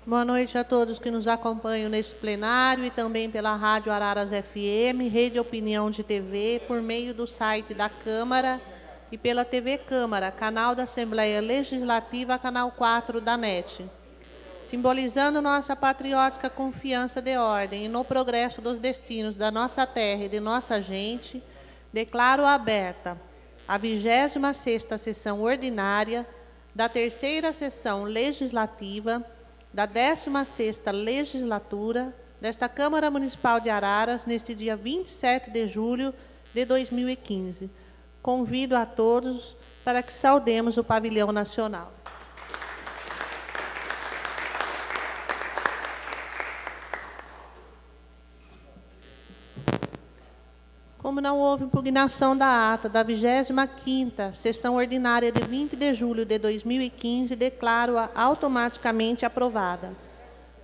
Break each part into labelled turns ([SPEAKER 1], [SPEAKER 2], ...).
[SPEAKER 1] Boa noite a todos que nos acompanham neste plenário e também pela Rádio Araras FM, Rede Opinião de TV, por meio do site da Câmara e pela TV Câmara, canal da Assembleia Legislativa, canal 4 da NET. Simbolizando nossa patriótica confiança de ordem e no progresso dos destinos da nossa terra e de nossa gente, declaro aberta a 26ª sessão ordinária da 3ª sessão legislativa da 16ª legislatura desta Câmara Municipal de Araras, neste dia 27 de julho de 2015. Convido a todos para que saudemos o pavilhão nacional. Como não houve impugnação da ata da 25ª sessão ordinária de 20 de julho de 2015, declaro-a automaticamente aprovada.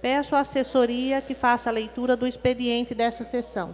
[SPEAKER 1] Peço à assessoria que faça a leitura do expediente desta sessão.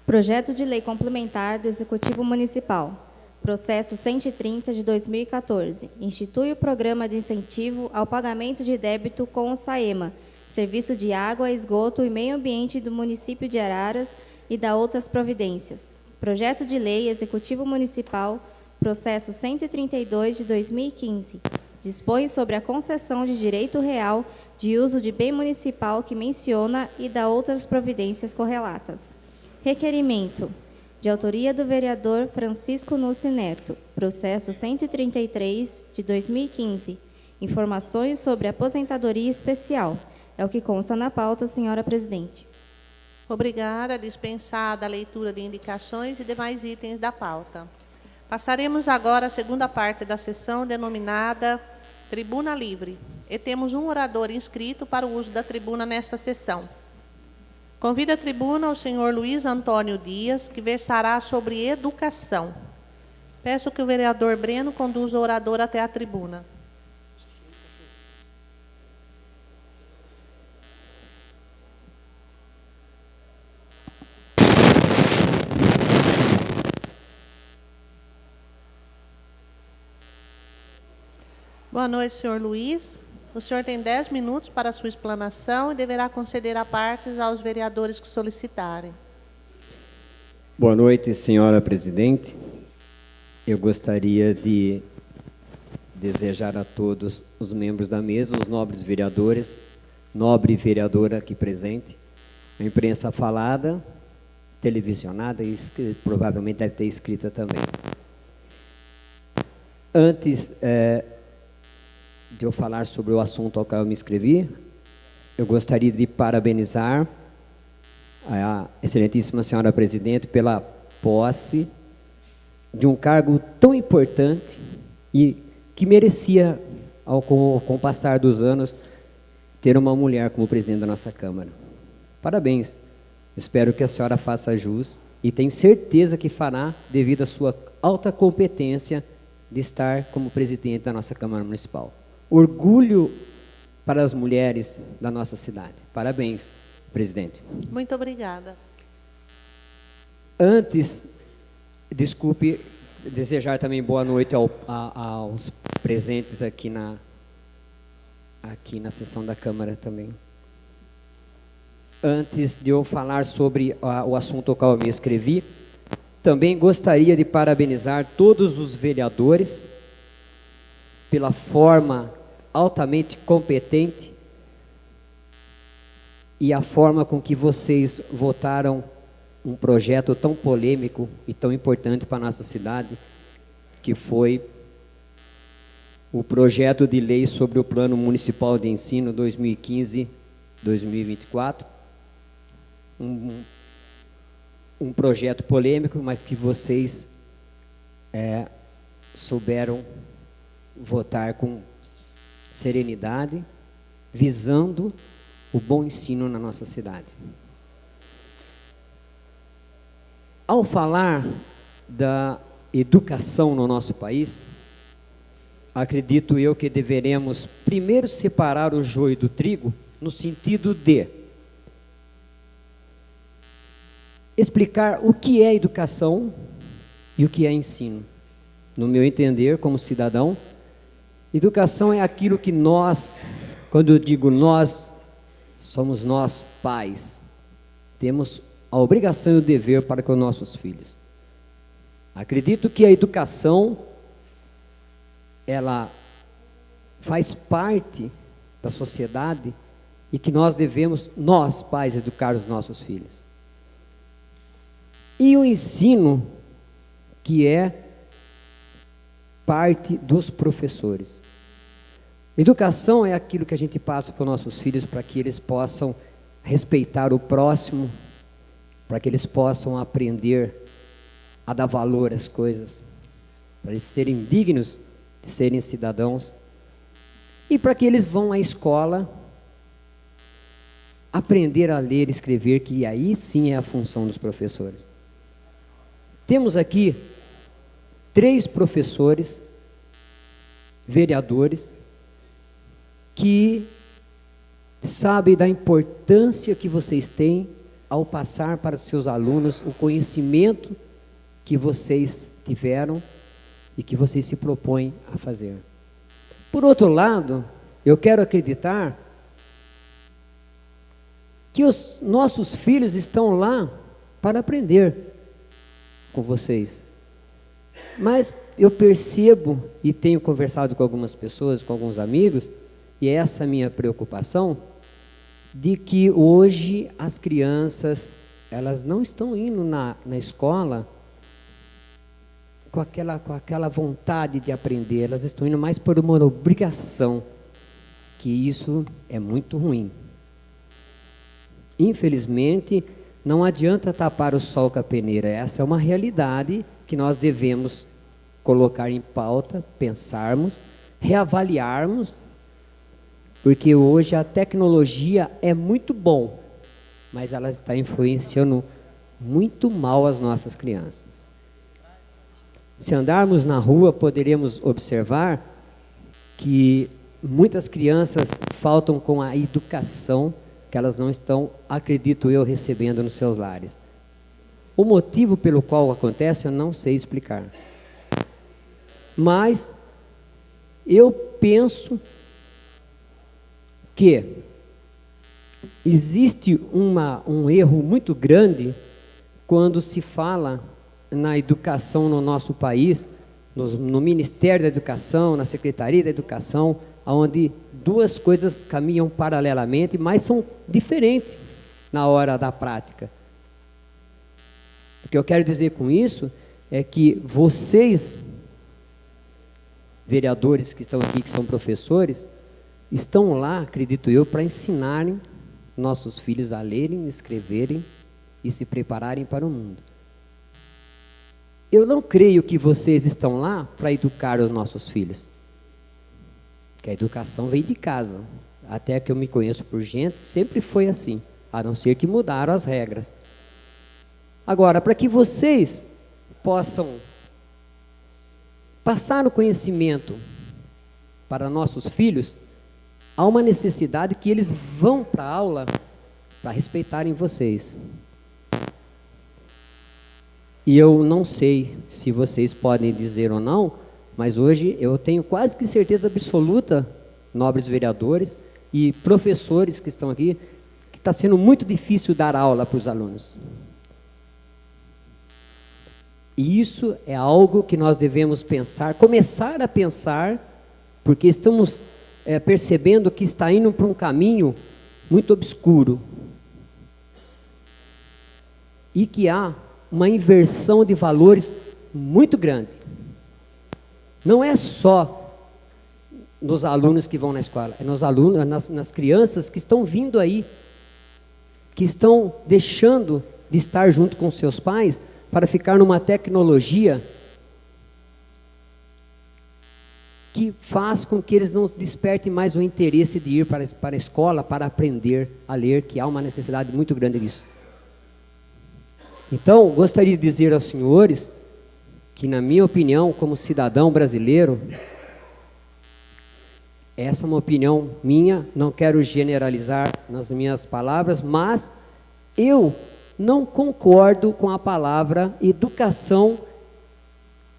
[SPEAKER 2] Projeto de Lei Complementar do Executivo Municipal. Processo 130 de 2014. Institui o Programa de Incentivo ao Pagamento de Débito com o SAEMA, Serviço de Água, Esgoto e Meio Ambiente do município de Araras e da outras providências. Projeto de Lei Executivo Municipal, processo 132 de 2015. Dispõe sobre a concessão de direito real de uso de bem municipal que menciona e da outras providências correlatas. Requerimento de autoria do vereador Francisco Nussi Neto, processo 133 de 2015. Informações sobre aposentadoria especial. É o que consta na pauta, senhora presidente.
[SPEAKER 1] Obrigada. Dispensada a leitura de indicações e demais itens da pauta. Passaremos agora à segunda parte da sessão, denominada Tribuna Livre. E temos um orador inscrito para o uso da tribuna nesta sessão. Convido à tribuna o senhor Luiz Antônio Dias, que versará sobre educação. Peço que o vereador Breno conduza o orador até a tribuna. Boa noite, senhor Luiz. O senhor tem 10 minutos para a sua explanação e deverá conceder a partes aos vereadores que solicitarem.
[SPEAKER 3] Boa noite, senhora presidente. Eu gostaria de desejar a todos os membros da mesa, os nobres vereadores, nobre vereadora aqui presente, a imprensa falada, televisionada e provavelmente deve ter escrita também. Antes de eu falar sobre o assunto ao qual eu me inscrevi, eu gostaria de parabenizar a excelentíssima senhora presidente pela posse de um cargo tão importante e que merecia, com o passar dos anos, ter uma mulher como presidente da nossa Câmara. Parabéns. Espero que a senhora faça jus e tenho certeza que fará devido à sua alta competência de estar como presidente da nossa Câmara Municipal. Orgulho para as mulheres da nossa cidade. Parabéns, presidente.
[SPEAKER 1] Muito obrigada.
[SPEAKER 3] Antes, desculpe, desejar também boa noite aos presentes aqui na sessão da Câmara também. Antes de eu falar sobre o assunto ao qual eu me inscrevi, também gostaria de parabenizar todos os vereadores pela forma altamente competente e a forma com que vocês votaram um projeto tão polêmico e tão importante para a nossa cidade, que foi o projeto de lei sobre o Plano Municipal de Ensino 2015-2024. Um projeto polêmico, mas que vocês souberam votar com serenidade, visando o bom ensino na nossa cidade. Ao falar da educação no nosso país, acredito eu que deveremos primeiro separar o joio do trigo, no sentido de explicar o que é educação e o que é ensino. No meu entender, como cidadão, Educação é aquilo que nós, quando eu digo nós, somos nós pais, temos a obrigação e o dever para com nossos filhos. Acredito que a educação, ela faz parte da sociedade e que nós devemos, nós pais, educar os nossos filhos. E o ensino, que é parte dos professores. Educação é aquilo que a gente passa para os nossos filhos para que eles possam respeitar o próximo, para que eles possam aprender a dar valor às coisas, para eles serem dignos de serem cidadãos, e para que eles vão à escola aprender a ler e escrever, que aí sim é a função dos professores. Temos aqui 3 professores, vereadores, que sabem da importância que vocês têm ao passar para os seus alunos o conhecimento que vocês tiveram e que vocês se propõem a fazer. Por outro lado, eu quero acreditar que os nossos filhos estão lá para aprender com vocês. Mas eu percebo e tenho conversado com algumas pessoas, com alguns amigos, e essa é a minha preocupação, de que hoje as crianças, elas não estão indo na escola com aquela vontade de aprender, elas estão indo mais por uma obrigação, que isso é muito ruim. Infelizmente, não adianta tapar o sol com a peneira, essa é uma realidade que nós devemos colocar em pauta, pensarmos, reavaliarmos, porque hoje a tecnologia é muito bom, mas ela está influenciando muito mal as nossas crianças. Se andarmos na rua, poderemos observar que muitas crianças faltam com a educação que elas não estão, acredito eu, recebendo nos seus lares. O motivo pelo qual acontece, eu não sei explicar. Mas eu penso que existe um erro muito grande quando se fala na educação no nosso país, no Ministério da Educação, na Secretaria da Educação, onde 2 coisas caminham paralelamente, mas são diferentes na hora da prática. O que eu quero dizer com isso é que vocês, vereadores que estão aqui, que são professores, estão lá, acredito eu, para ensinarem nossos filhos a lerem, escreverem e se prepararem para o mundo. Eu não creio que vocês estão lá para educar os nossos filhos. Porque a educação vem de casa. Até que eu me conheço por gente, sempre foi assim, a não ser que mudaram as regras. Agora, para que vocês possam passar o conhecimento para nossos filhos, há uma necessidade que eles vão para a aula para respeitarem vocês. E eu não sei se vocês podem dizer ou não, mas hoje eu tenho quase que certeza absoluta, nobres vereadores e professores que estão aqui, que está sendo muito difícil dar aula para os alunos. E isso é algo que nós devemos pensar, começar a pensar, porque estamos percebendo que está indo para um caminho muito obscuro. E que há uma inversão de valores muito grande. Não é só nos alunos que vão na escola, é nos alunos, nas crianças que estão vindo aí, que estão deixando de estar junto com seus pais para ficar numa tecnologia que faz com que eles não despertem mais o interesse de ir para a escola para aprender a ler, que há uma necessidade muito grande disso. Então, gostaria de dizer aos senhores que, na minha opinião, como cidadão brasileiro, essa é uma opinião minha, não quero generalizar nas minhas palavras, mas eu não concordo com a palavra educação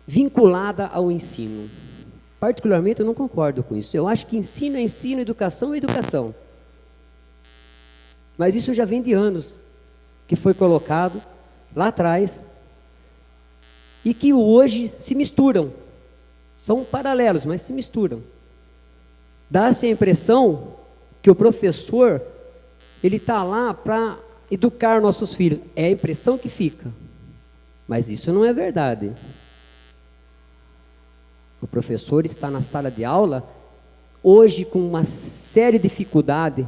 [SPEAKER 3] vinculada ao ensino. Particularmente, eu não concordo com isso. Eu acho que ensino é ensino, educação é educação. Mas isso já vem de anos, que foi colocado lá atrás, e que hoje se misturam. São paralelos, mas se misturam. Dá-se a impressão que o professor, ele está lá para educar nossos filhos. É a impressão que fica. Mas isso não é verdade. O professor está na sala de aula, hoje com uma séria dificuldade,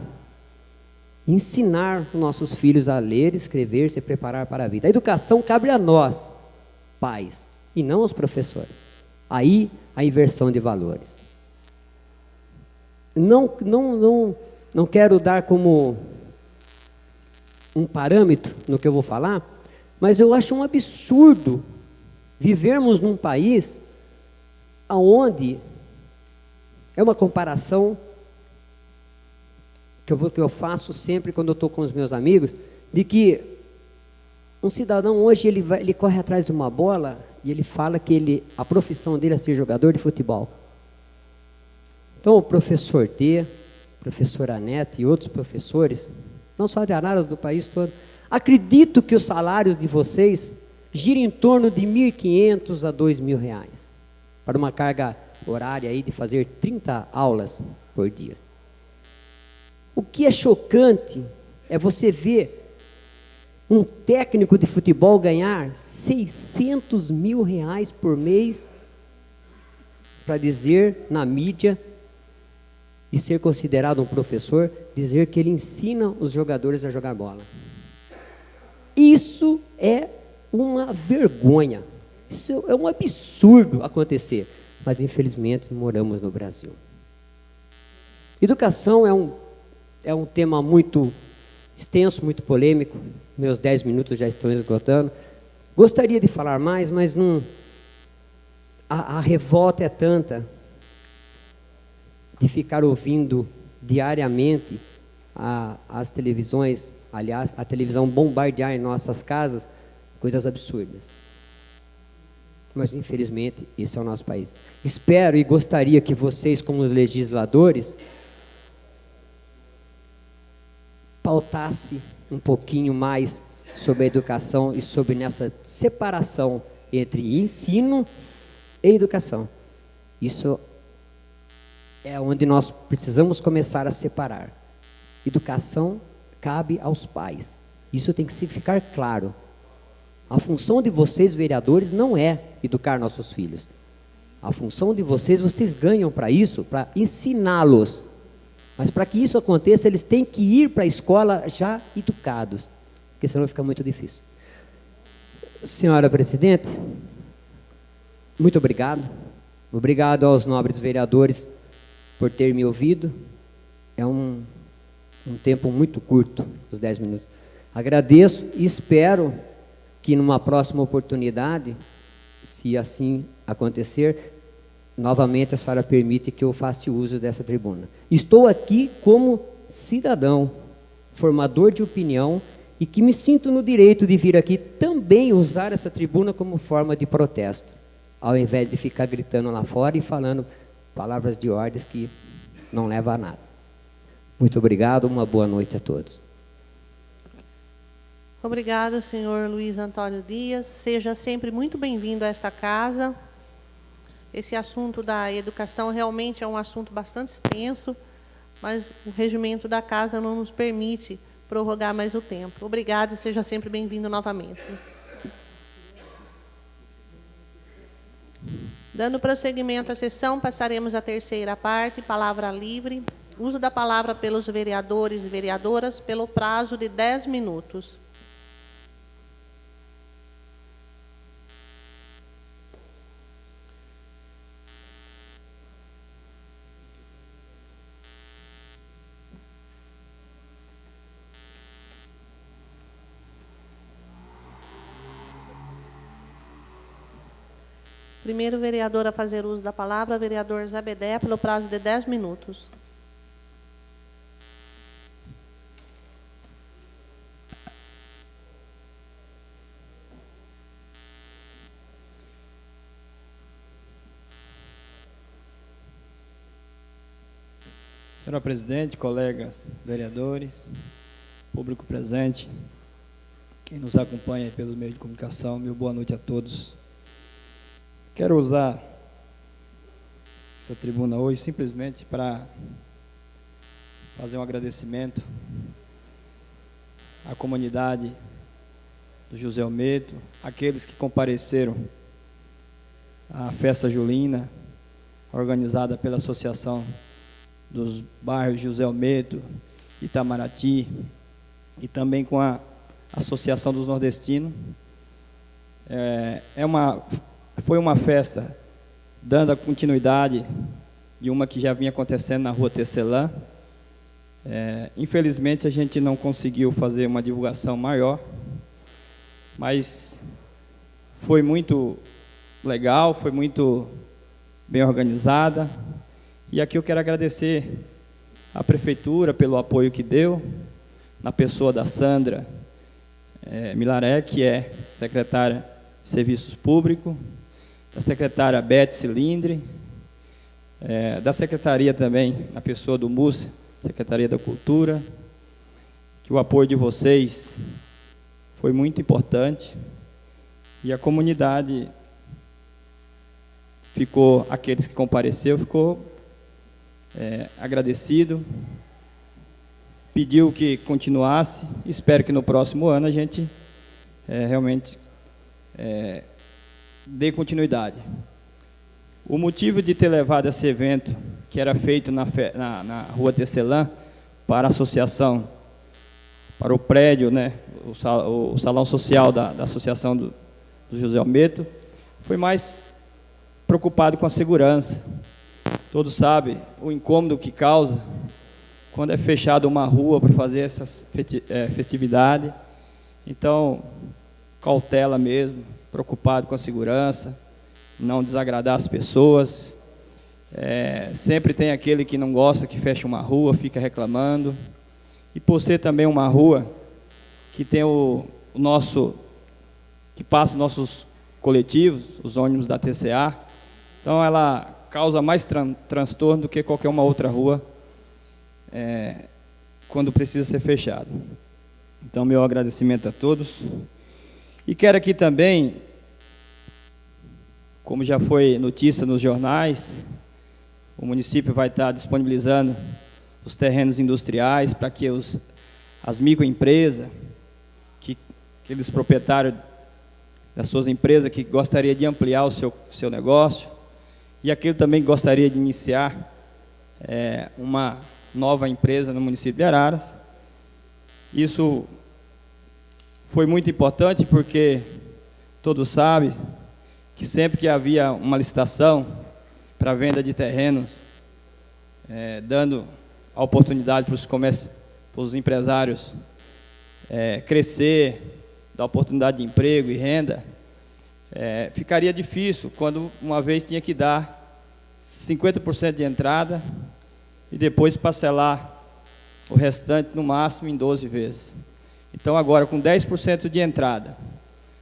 [SPEAKER 3] ensinar os nossos filhos a ler, escrever, se preparar para a vida. A educação cabe a nós, pais, e não aos professores. Aí a inversão de valores. Não quero dar como um parâmetro no que eu vou falar, mas eu acho um absurdo vivermos num país onde é uma comparação que eu faço sempre quando eu estou com os meus amigos, de que um cidadão hoje ele corre atrás de uma bola e ele fala que a profissão dele é ser jogador de futebol. Então o professor D, professora Aneta e outros professores, não só de Araras, do país todo, acredito que os salários de vocês giram em torno de R$ 1.500 a R$ 2.000, para uma carga horária aí de fazer 30 aulas por dia. O que é chocante é você ver um técnico de futebol ganhar R$ 600 mil por mês para dizer na mídia e ser considerado um professor, dizer que ele ensina os jogadores a jogar bola. Isso é uma vergonha. Isso é um absurdo acontecer. Mas infelizmente moramos no Brasil. Educação é um tema muito extenso, muito polêmico. Meus 10 minutos já estão esgotando. Gostaria de falar mais, mas não. A revolta é tanta de ficar ouvindo diariamente as televisões, aliás, a televisão bombardear em nossas casas coisas absurdas. Mas, infelizmente, esse é o nosso país. Espero e gostaria que vocês, como legisladores, pautassem um pouquinho mais sobre a educação e sobre nessa separação entre ensino e educação. Isso é onde nós precisamos começar a separar. Educação cabe aos pais. Isso tem que ficar claro. A função de vocês, vereadores, não é educar nossos filhos. A função de vocês ganham para isso, para ensiná-los. Mas para que isso aconteça, eles têm que ir para a escola já educados, porque senão fica muito difícil. Senhora Presidente, muito obrigado. Obrigado aos nobres vereadores por ter me ouvido. É um tempo muito curto, os 10 minutos. Agradeço e espero que numa próxima oportunidade, se assim acontecer, novamente a senhora permite que eu faça uso dessa tribuna. Estou aqui como cidadão, formador de opinião, e que me sinto no direito de vir aqui também usar essa tribuna como forma de protesto, ao invés de ficar gritando lá fora e falando palavras de ordens que não levam a nada. Muito obrigado, uma boa noite a todos.
[SPEAKER 1] Obrigada, senhor Luiz Antônio Dias. Seja sempre muito bem-vindo a esta casa. Esse assunto da educação realmente é um assunto bastante extenso, mas o regimento da casa não nos permite prorrogar mais o tempo. Obrigada e seja sempre bem-vindo novamente. Dando prosseguimento à sessão, passaremos à terceira parte, palavra livre. Uso da palavra pelos vereadores e vereadoras pelo prazo de 10 minutos. Primeiro vereador a fazer uso da palavra, vereador Zabedé, pelo prazo de 10 minutos.
[SPEAKER 4] Senhora presidente, colegas vereadores, público presente, quem nos acompanha pelo meio de comunicação, meu boa noite a todos. Quero usar essa tribuna hoje simplesmente para fazer um agradecimento à comunidade do José Almeto, aqueles que compareceram à festa julina, organizada pela Associação dos Bairros José Almeto, Itamaraty, e também com a Associação dos Nordestinos. Foi uma festa dando a continuidade de uma que já vinha acontecendo na Rua Tecelã. Infelizmente, a gente não conseguiu fazer uma divulgação maior, mas foi muito legal, foi muito bem organizada. E aqui eu quero agradecer à Prefeitura pelo apoio que deu, na pessoa da Sandra Milaré, que é secretária de Serviços Públicos, da secretária Beth Cilindre, da secretaria também, na pessoa do Múcio, Secretaria da Cultura, que o apoio de vocês foi muito importante, e a comunidade ficou, aqueles que compareceram, ficou agradecido, pediu que continuasse. Espero que no próximo ano a gente realmente dê continuidade. O motivo de ter levado esse evento, que era feito na Rua Tecelã, para a associação, para o prédio, né, o salão social da Associação do José Almeto, foi mais preocupado com a segurança. Todos sabem o incômodo que causa quando é fechada uma rua para fazer essas festividades. Então, cautela mesmo, preocupado com a segurança, não desagradar as pessoas. Sempre tem aquele que não gosta, que fecha uma rua, fica reclamando. E por ser também uma rua que tem que passa os nossos coletivos, os ônibus da TCA, então ela causa mais transtorno do que qualquer uma outra rua quando precisa ser fechado. Então, meu agradecimento a todos. E quero aqui também, como já foi notícia nos jornais, o município vai estar disponibilizando os terrenos industriais para que as microempresas, aqueles proprietários das suas empresas que gostariam de ampliar o seu negócio, e aquele também que gostaria de iniciar uma nova empresa no município de Araras. Isso foi muito importante porque todos sabem que sempre que havia uma licitação para venda de terrenos, dando a oportunidade para os empresários crescer, dar oportunidade de emprego e renda, ficaria difícil quando uma vez tinha que dar 50% de entrada e depois parcelar o restante no máximo em 12 vezes. Então agora com 10% de entrada,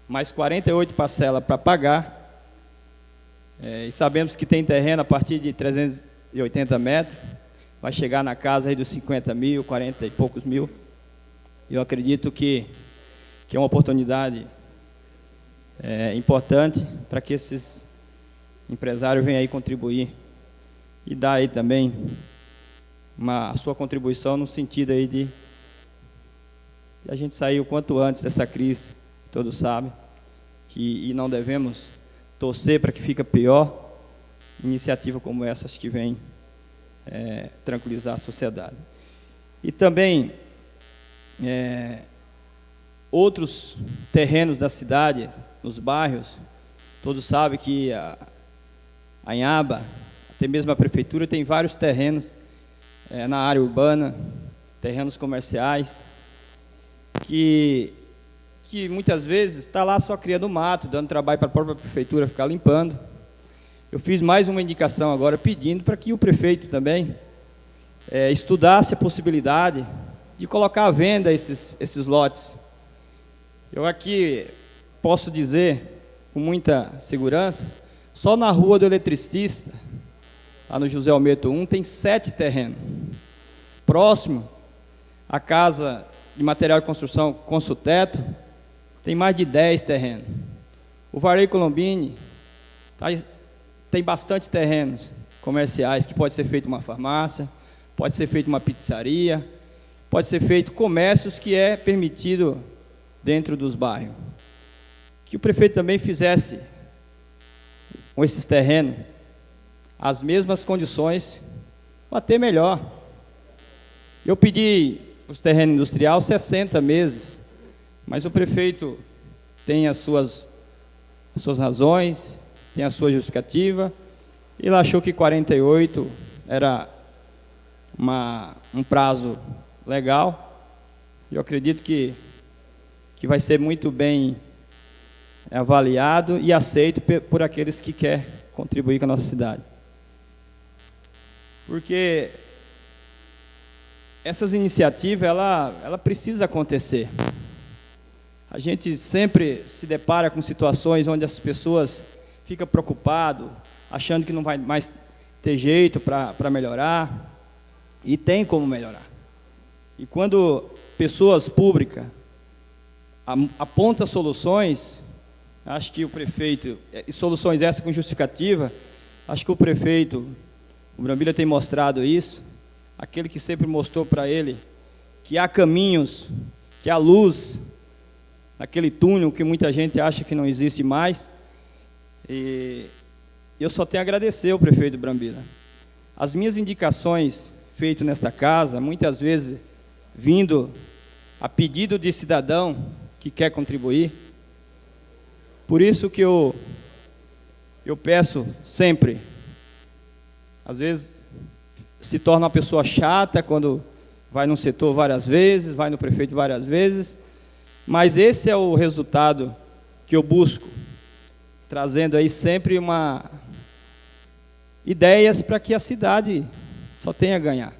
[SPEAKER 4] mais 48 parcelas para pagar, e sabemos que tem terreno a partir de 380 metros, vai chegar na casa aí dos 50 mil, 40 e poucos mil. Eu acredito que é uma oportunidade importante para que esses empresários venham aí contribuir e dar aí também a sua contribuição no sentido aí de a gente sair o quanto antes dessa crise, todos sabem, e não devemos torcer para que fique pior. Iniciativa como essas que vêm tranquilizar a sociedade. E também outros terrenos da cidade, nos bairros, todos sabem que a Anhaba, até mesmo a prefeitura, tem vários terrenos na área urbana, terrenos comerciais, que muitas vezes está lá só criando mato, dando trabalho para a própria prefeitura ficar limpando. Eu fiz mais uma indicação agora, pedindo para que o prefeito também estudasse a possibilidade de colocar à venda esses lotes. Eu aqui posso dizer, com muita segurança, só na Rua do Eletricista, lá no José Almeto 1, tem 7 terrenos. próximo, a casa de material de construção Consulteto, tem mais de 10 terrenos. O Varley Colombini tem bastante terrenos comerciais, que pode ser feito uma farmácia, pode ser feito uma pizzaria, pode ser feito comércios que é permitido dentro dos bairros. Que o prefeito também fizesse com esses terrenos as mesmas condições, ou até melhor. Eu pedi os terrenos industriais 60 meses, mas o prefeito tem as suas razões, tem a sua justificativa. Ele achou que 48 era um prazo legal. Eu acredito que vai ser muito bem avaliado e aceito por aqueles que querem contribuir com a nossa cidade. Porque essas iniciativas, ela precisa acontecer. A gente sempre se depara com situações onde as pessoas ficam preocupadas, achando que não vai mais ter jeito para melhorar, e tem como melhorar. E quando pessoas públicas apontam soluções, acho que o prefeito, e soluções essas com justificativa, acho que o prefeito, o Brambila tem mostrado isso, aquele que sempre mostrou para ele que há caminhos, que há luz naquele túnel que muita gente acha que não existe mais. E eu só tenho a agradecer ao prefeito Brambila. As minhas indicações feitas nesta casa, muitas vezes vindo a pedido de cidadão que quer contribuir. Por isso que eu peço sempre, às vezes se torna uma pessoa chata quando vai no setor várias vezes, vai no prefeito várias vezes, mas esse é o resultado que eu busco, trazendo aí sempre ideias para que a cidade só tenha a ganhar.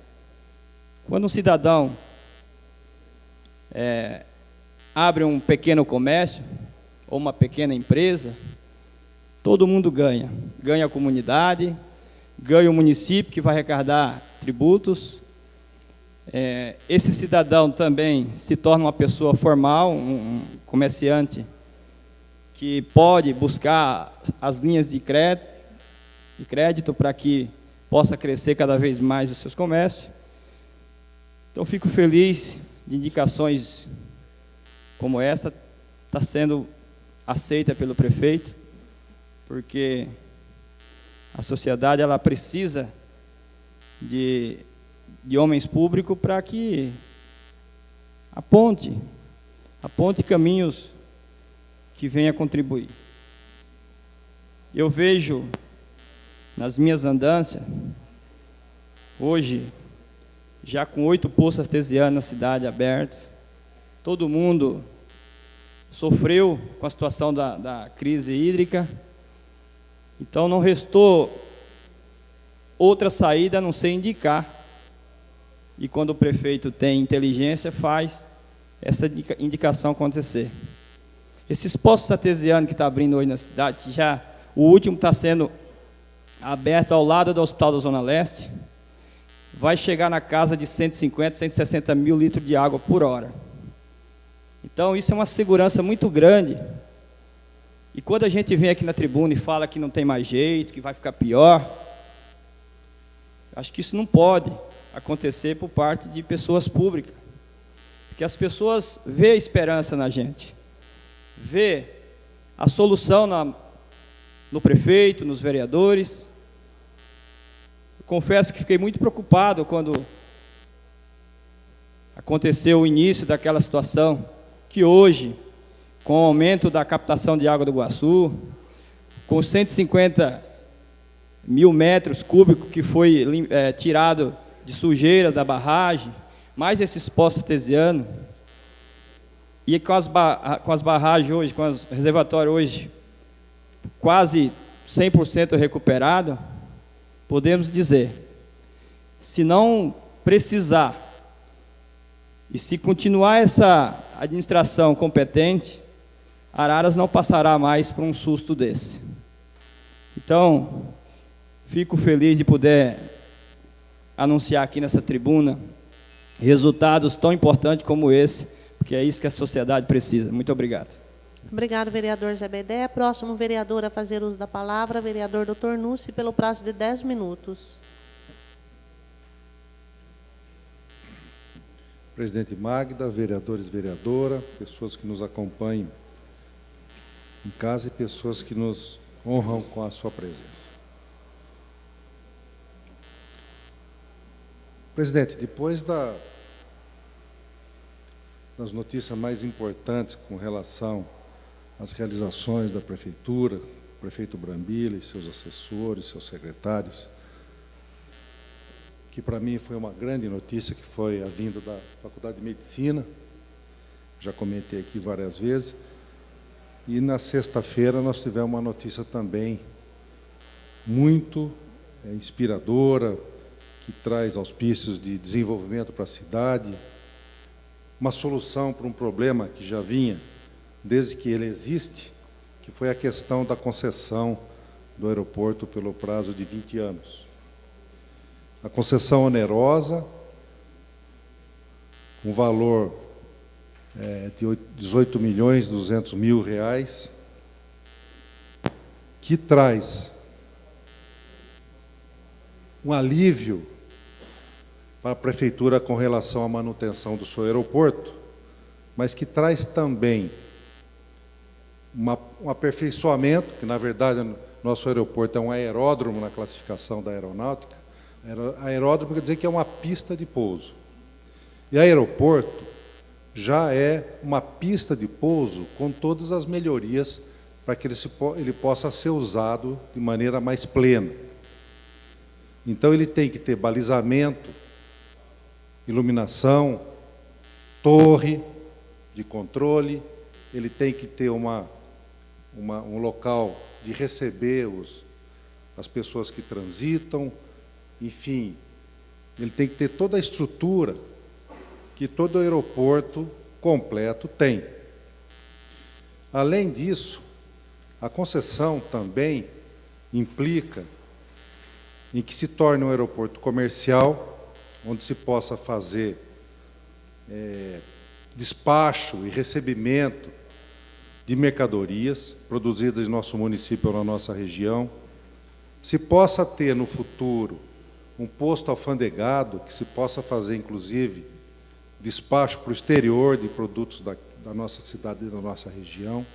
[SPEAKER 4] Quando um cidadão abre um pequeno comércio ou uma pequena empresa, todo mundo ganha. Ganha a comunidade, ganha o município, que vai arrecadar tributos. Esse cidadão também se torna uma pessoa formal, um comerciante, que pode buscar as linhas de crédito para que possa crescer cada vez mais os seus comércios. Então, fico feliz de indicações como essa está sendo aceita pelo prefeito, porque a sociedade ela precisa de homens públicos para que aponte caminhos que venham a contribuir. Eu vejo nas minhas andanças, hoje, já com 8 poços artesianos na cidade abertas, todo mundo sofreu com a situação da crise hídrica, então não restou outra saída a não ser indicar. E quando o prefeito tem inteligência, faz essa indicação acontecer. Esses poços artesianos que está abrindo hoje na cidade, que já o último está sendo aberto ao lado do Hospital da Zona Leste, vai chegar na casa de 150, 160 mil litros de água por hora. Então, isso é uma segurança muito grande. E quando a gente vem aqui na tribuna e fala que não tem mais jeito, que vai ficar pior, acho que isso não pode acontecer por parte de pessoas públicas. Porque as pessoas veem a esperança na gente, vê a solução no prefeito, nos vereadores. Eu confesso que fiquei muito preocupado quando aconteceu o início daquela situação, que hoje, com o aumento da captação de água do Iguaçu, com 150 mil metros cúbicos que foi tirado de sujeira da barragem, mais esses poços artesianos, e com as barragens hoje, com os reservatórios hoje, quase 100% recuperado, podemos dizer, se não precisar, e se continuar essa administração competente, Araras não passará mais por um susto desse. Então, fico feliz de poder anunciar aqui nessa tribuna resultados tão importantes como esse, porque é isso que a sociedade precisa. Muito obrigado.
[SPEAKER 1] Obrigado, vereador Zé Bedé. Próximo vereador a fazer uso da palavra, vereador Dr. Núcio, pelo prazo de 10 minutos.
[SPEAKER 5] Presidente Magda, vereadores e vereadora, pessoas que nos acompanham em casa e pessoas que nos honram com a sua presença. Presidente, depois das notícias mais importantes com relação às realizações da Prefeitura, o prefeito Brambila e seus assessores, seus secretários, que para mim foi uma grande notícia, que foi a vinda da Faculdade de Medicina, já comentei aqui várias vezes, e na sexta-feira nós tivemos uma notícia também muito inspiradora, que traz auspícios de desenvolvimento para a cidade, uma solução para um problema que já vinha desde que ele existe, que foi a questão da concessão do aeroporto pelo prazo de 20 anos. A concessão onerosa, um valor de R$18.200.000, que traz um alívio para a Prefeitura com relação à manutenção do seu aeroporto, mas que traz também um aperfeiçoamento, que na verdade nosso aeroporto é um aeródromo na classificação da aeronáutica. Aeródromo quer dizer que é uma pista de pouso. E aeroporto já é uma pista de pouso com todas as melhorias para que ele possa ser usado de maneira mais plena. Então, ele tem que ter balizamento, iluminação, torre de controle, ele tem que ter um local de receber as pessoas que transitam, enfim, ele tem que ter toda a estrutura que todo aeroporto completo tem. Além disso, a concessão também implica em que se torne um aeroporto comercial, onde se possa fazer despacho e recebimento de mercadorias produzidas em nosso município ou na nossa região, se possa ter no futuro um posto alfandegado, que se possa fazer, inclusive, despacho para o exterior de produtos da nossa cidade e da nossa região.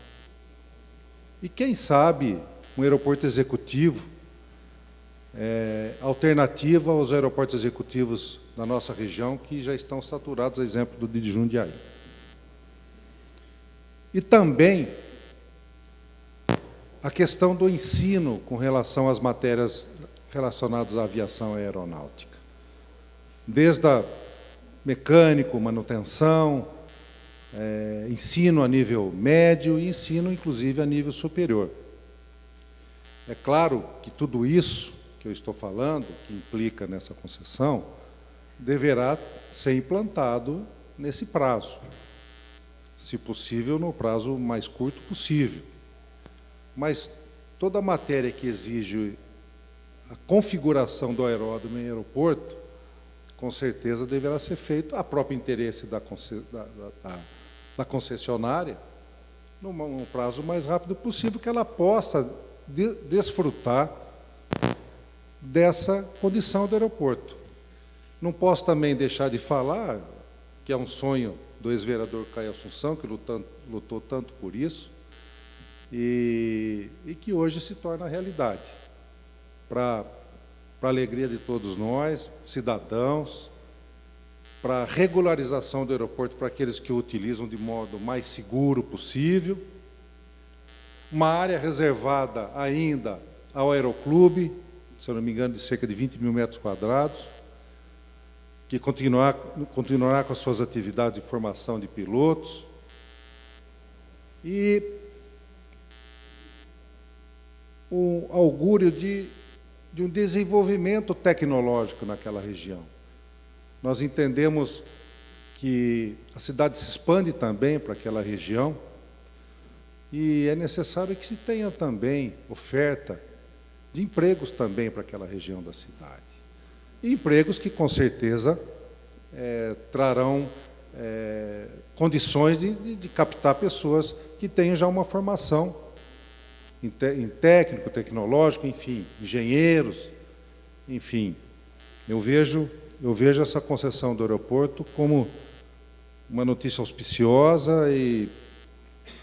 [SPEAKER 5] E, quem sabe, um aeroporto executivo, alternativa aos aeroportos executivos da nossa região, que já estão saturados, exemplo do de Jundiaí. E também a questão do ensino com relação às matérias relacionadas à aviação aeronáutica. Desde a mecânico, manutenção, ensino a nível médio e ensino, inclusive, a nível superior. É claro que tudo isso que eu estou falando, que implica nessa concessão, deverá ser implantado nesse prazo, se possível, no prazo mais curto possível. Mas toda matéria que exige a configuração do aeródromo em aeroporto, com certeza deverá ser feito a próprio interesse da concessionária, num prazo mais rápido possível, que ela possa desfrutar dessa condição do aeroporto. Não posso também deixar de falar que é um sonho do ex-vereador Caio Assunção, que lutou tanto por isso, e que hoje se torna realidade, para a alegria de todos nós, cidadãos, para a regularização do aeroporto para aqueles que o utilizam de modo mais seguro possível, uma área reservada ainda ao aeroclube, se eu não me engano, de cerca de 20 mil metros quadrados, que continuará com as suas atividades de formação de pilotos, e o augúrio de um desenvolvimento tecnológico naquela região. Nós entendemos que a cidade se expande também para aquela região e é necessário que se tenha também oferta de empregos também para aquela região da cidade. E empregos que, com certeza, trarão condições de captar pessoas que têm já uma formação em técnico, tecnológico, enfim, engenheiros, enfim. Eu vejo essa concessão do aeroporto como uma notícia auspiciosa e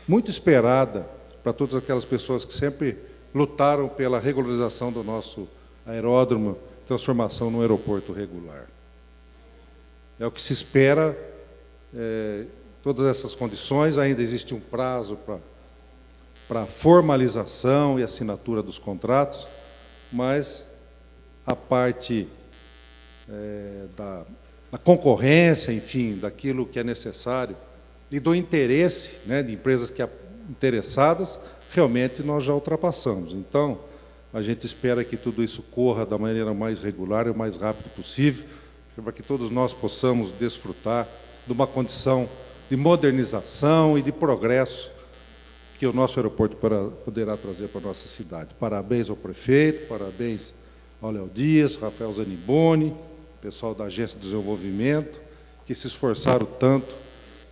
[SPEAKER 5] muito esperada para todas aquelas pessoas que sempre lutaram pela regularização do nosso aeródromo, transformação num aeroporto regular. É o que se espera, todas essas condições. Ainda existe um prazo para formalização e assinatura dos contratos, mas a parte da concorrência, enfim, daquilo que é necessário, e do interesse, né, de empresas interessadas, realmente nós já ultrapassamos. Então, a gente espera que tudo isso corra da maneira mais regular e o mais rápido possível, para que todos nós possamos desfrutar de uma condição de modernização e de progresso que o nosso aeroporto poderá trazer para a nossa cidade. Parabéns ao prefeito, parabéns ao Léo Dias, Rafael Zaniboni, pessoal da Agência de Desenvolvimento, que se esforçaram tanto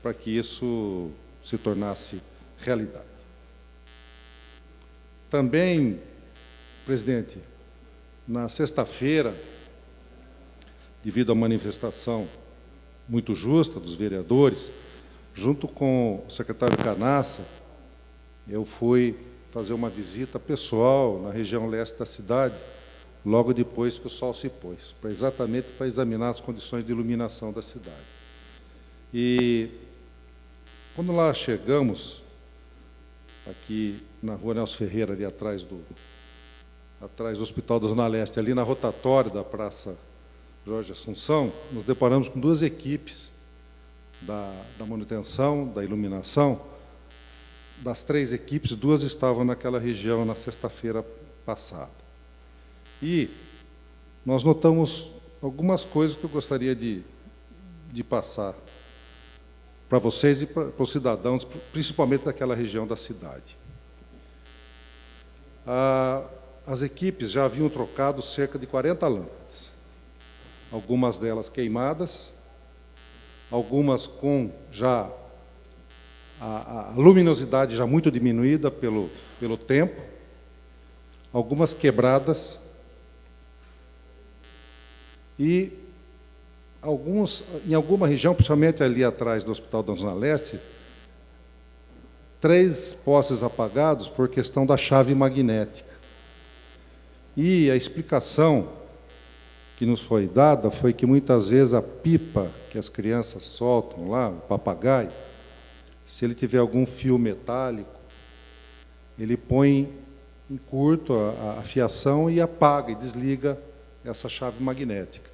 [SPEAKER 5] para que isso se tornasse realidade. Também, presidente, na sexta-feira, devido à manifestação muito justa dos vereadores, junto com o secretário Canassa, eu fui fazer uma visita pessoal na região leste da cidade, logo depois que o sol se pôs, exatamente para examinar as condições de iluminação da cidade. E, quando lá chegamos, aqui na Rua Nelson Ferreira, ali atrás do Hospital da Zona Leste, ali na rotatória da Praça Jorge Assunção, nos deparamos com duas equipes da manutenção, da iluminação. Das 3 equipes, 2 estavam naquela região na sexta-feira passada. E nós notamos algumas coisas que eu gostaria de passar para vocês e para os cidadãos, principalmente daquela região da cidade. As equipes já haviam trocado cerca de 40 lâmpadas, algumas delas queimadas, algumas com já a luminosidade já muito diminuída pelo tempo, algumas quebradas, e em alguma região, principalmente ali atrás do Hospital da Zona Leste, 3 postes apagados por questão da chave magnética. E a explicação que nos foi dada foi que muitas vezes a pipa que as crianças soltam lá, o papagaio, se ele tiver algum fio metálico, ele põe em curto a fiação e apaga e desliga essa chave magnética.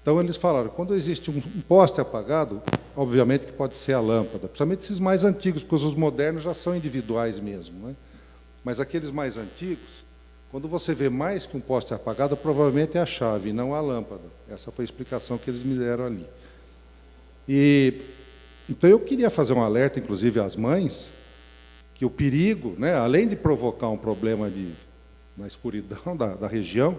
[SPEAKER 5] Então, eles falaram, quando existe um poste apagado, obviamente que pode ser a lâmpada, principalmente esses mais antigos, porque os modernos já são individuais mesmo, né? Mas aqueles mais antigos, quando você vê mais que um poste apagado, provavelmente é a chave, não a lâmpada. Essa foi a explicação que eles me deram ali. Então, eu queria fazer um alerta, inclusive, às mães, que o perigo, né, além de provocar um problema na escuridão da região,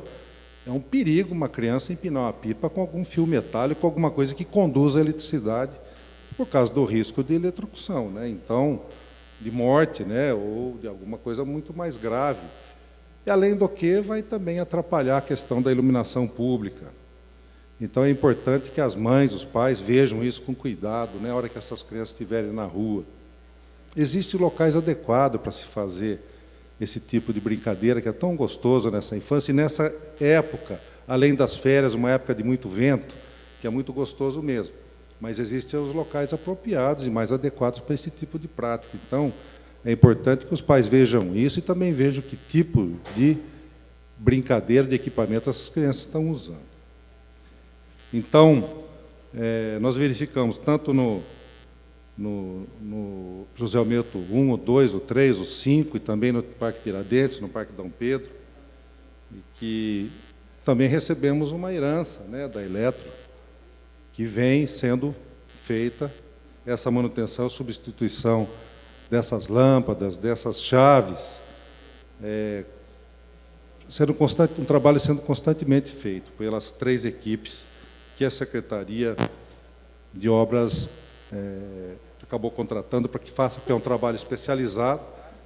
[SPEAKER 5] é um perigo uma criança empinar uma pipa com algum fio metálico, alguma coisa que conduza a eletricidade, por causa do risco de eletrocução, né? Então, de morte, né, ou de alguma coisa muito mais grave. E, além do que, vai também atrapalhar a questão da iluminação pública. Então, é importante que as mães, os pais, vejam isso com cuidado, né, na hora que essas crianças estiverem na rua. Existem locais adequados para se fazer esse tipo de brincadeira, que é tão gostoso nessa infância, e nessa época, além das férias, uma época de muito vento, que é muito gostoso mesmo. Mas existem os locais apropriados e mais adequados para esse tipo de prática. Então, é importante que os pais vejam isso e também vejam que tipo de brincadeira, de equipamento essas crianças estão usando. Então, nós verificamos, tanto no José Almeto 1, o 2, o 3, o 5, e também no Parque Tiradentes, no Parque Dom Pedro, e que também recebemos uma herança, né, da Eletro, que vem sendo feita essa manutenção, substituição dessas lâmpadas, dessas chaves, um trabalho sendo constantemente feito pelas 3 equipes que a Secretaria de Obras acabou contratando para que faça, porque é um trabalho especializado.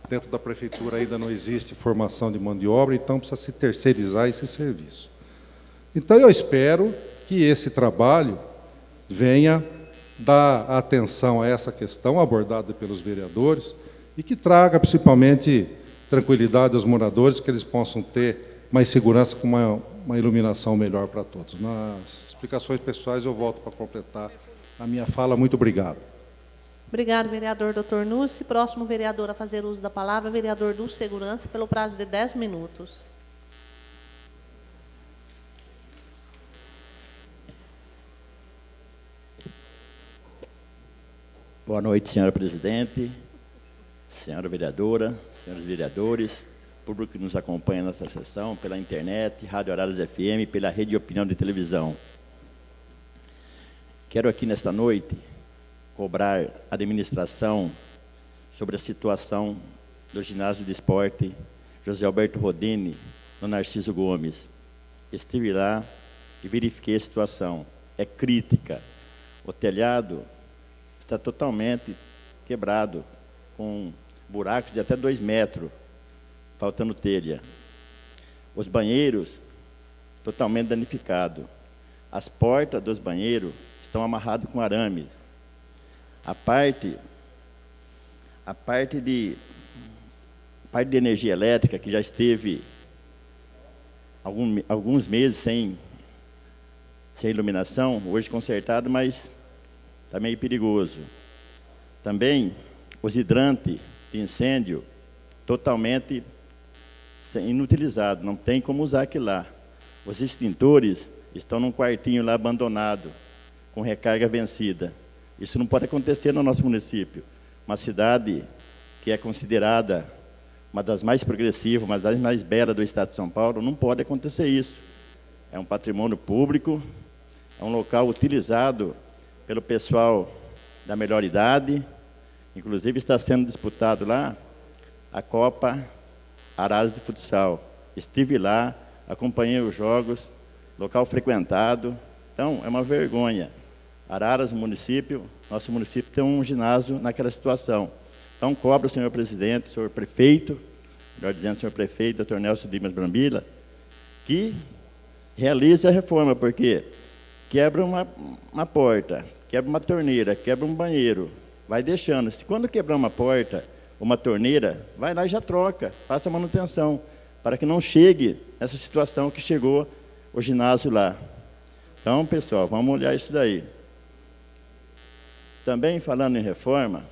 [SPEAKER 5] Dentro da prefeitura ainda não existe formação de mão de obra, então precisa se terceirizar esse serviço. Então, eu espero que esse trabalho venha dar atenção a essa questão abordada pelos vereadores e que traga, principalmente, tranquilidade aos moradores, que eles possam ter mais segurança com uma iluminação melhor para todos. Nas explicações pessoais, eu volto para completar a minha fala. Muito obrigado.
[SPEAKER 1] Obrigado, vereador Dr. Nussi. Próximo vereador a fazer uso da palavra, vereador do Segurança, pelo prazo de 10 minutos.
[SPEAKER 6] Boa noite, senhora presidente, senhora vereadora, senhores vereadores, público que nos acompanha nessa sessão, pela internet, Rádio Araras FM, pela Rede de Opinião de Televisão. Quero aqui nesta noite cobrar a administração sobre a situação do ginásio de esporte José Alberto Rodini, no Narciso Gomes. Estive lá e verifiquei a situação. É crítica. O telhado está totalmente quebrado, com buracos de até 2 metros, faltando telha. Os banheiros, totalmente danificados. As portas dos banheiros estão amarradas com arames. A parte de energia elétrica, que já esteve alguns meses sem iluminação, hoje consertado, mas está meio perigoso. Também os hidrantes de incêndio totalmente inutilizados, não tem como usar aquilo lá. Os extintores estão num quartinho lá abandonado, com recarga vencida. Isso não pode acontecer no nosso município. Uma cidade que é considerada uma das mais progressivas, uma das mais belas do estado de São Paulo, não pode acontecer isso. É um patrimônio público, é um local utilizado pelo pessoal da melhor idade, inclusive está sendo disputado lá a Copa Araras de Futsal. Estive lá, acompanhei os jogos, local frequentado, então é uma vergonha. Araras, município, nosso município tem um ginásio naquela situação. Então, cobro o senhor presidente, o senhor prefeito, melhor dizendo, o senhor prefeito, Dr. Nelson Dimas Brambila, que realize a reforma, porque quebra uma porta, quebra uma torneira, quebra um banheiro, vai deixando. Se quando quebrar uma porta, uma torneira, vai lá e já troca, faça a manutenção, para que não chegue essa situação que chegou o ginásio lá. Então, pessoal, vamos olhar isso daí. Também, falando em reforma,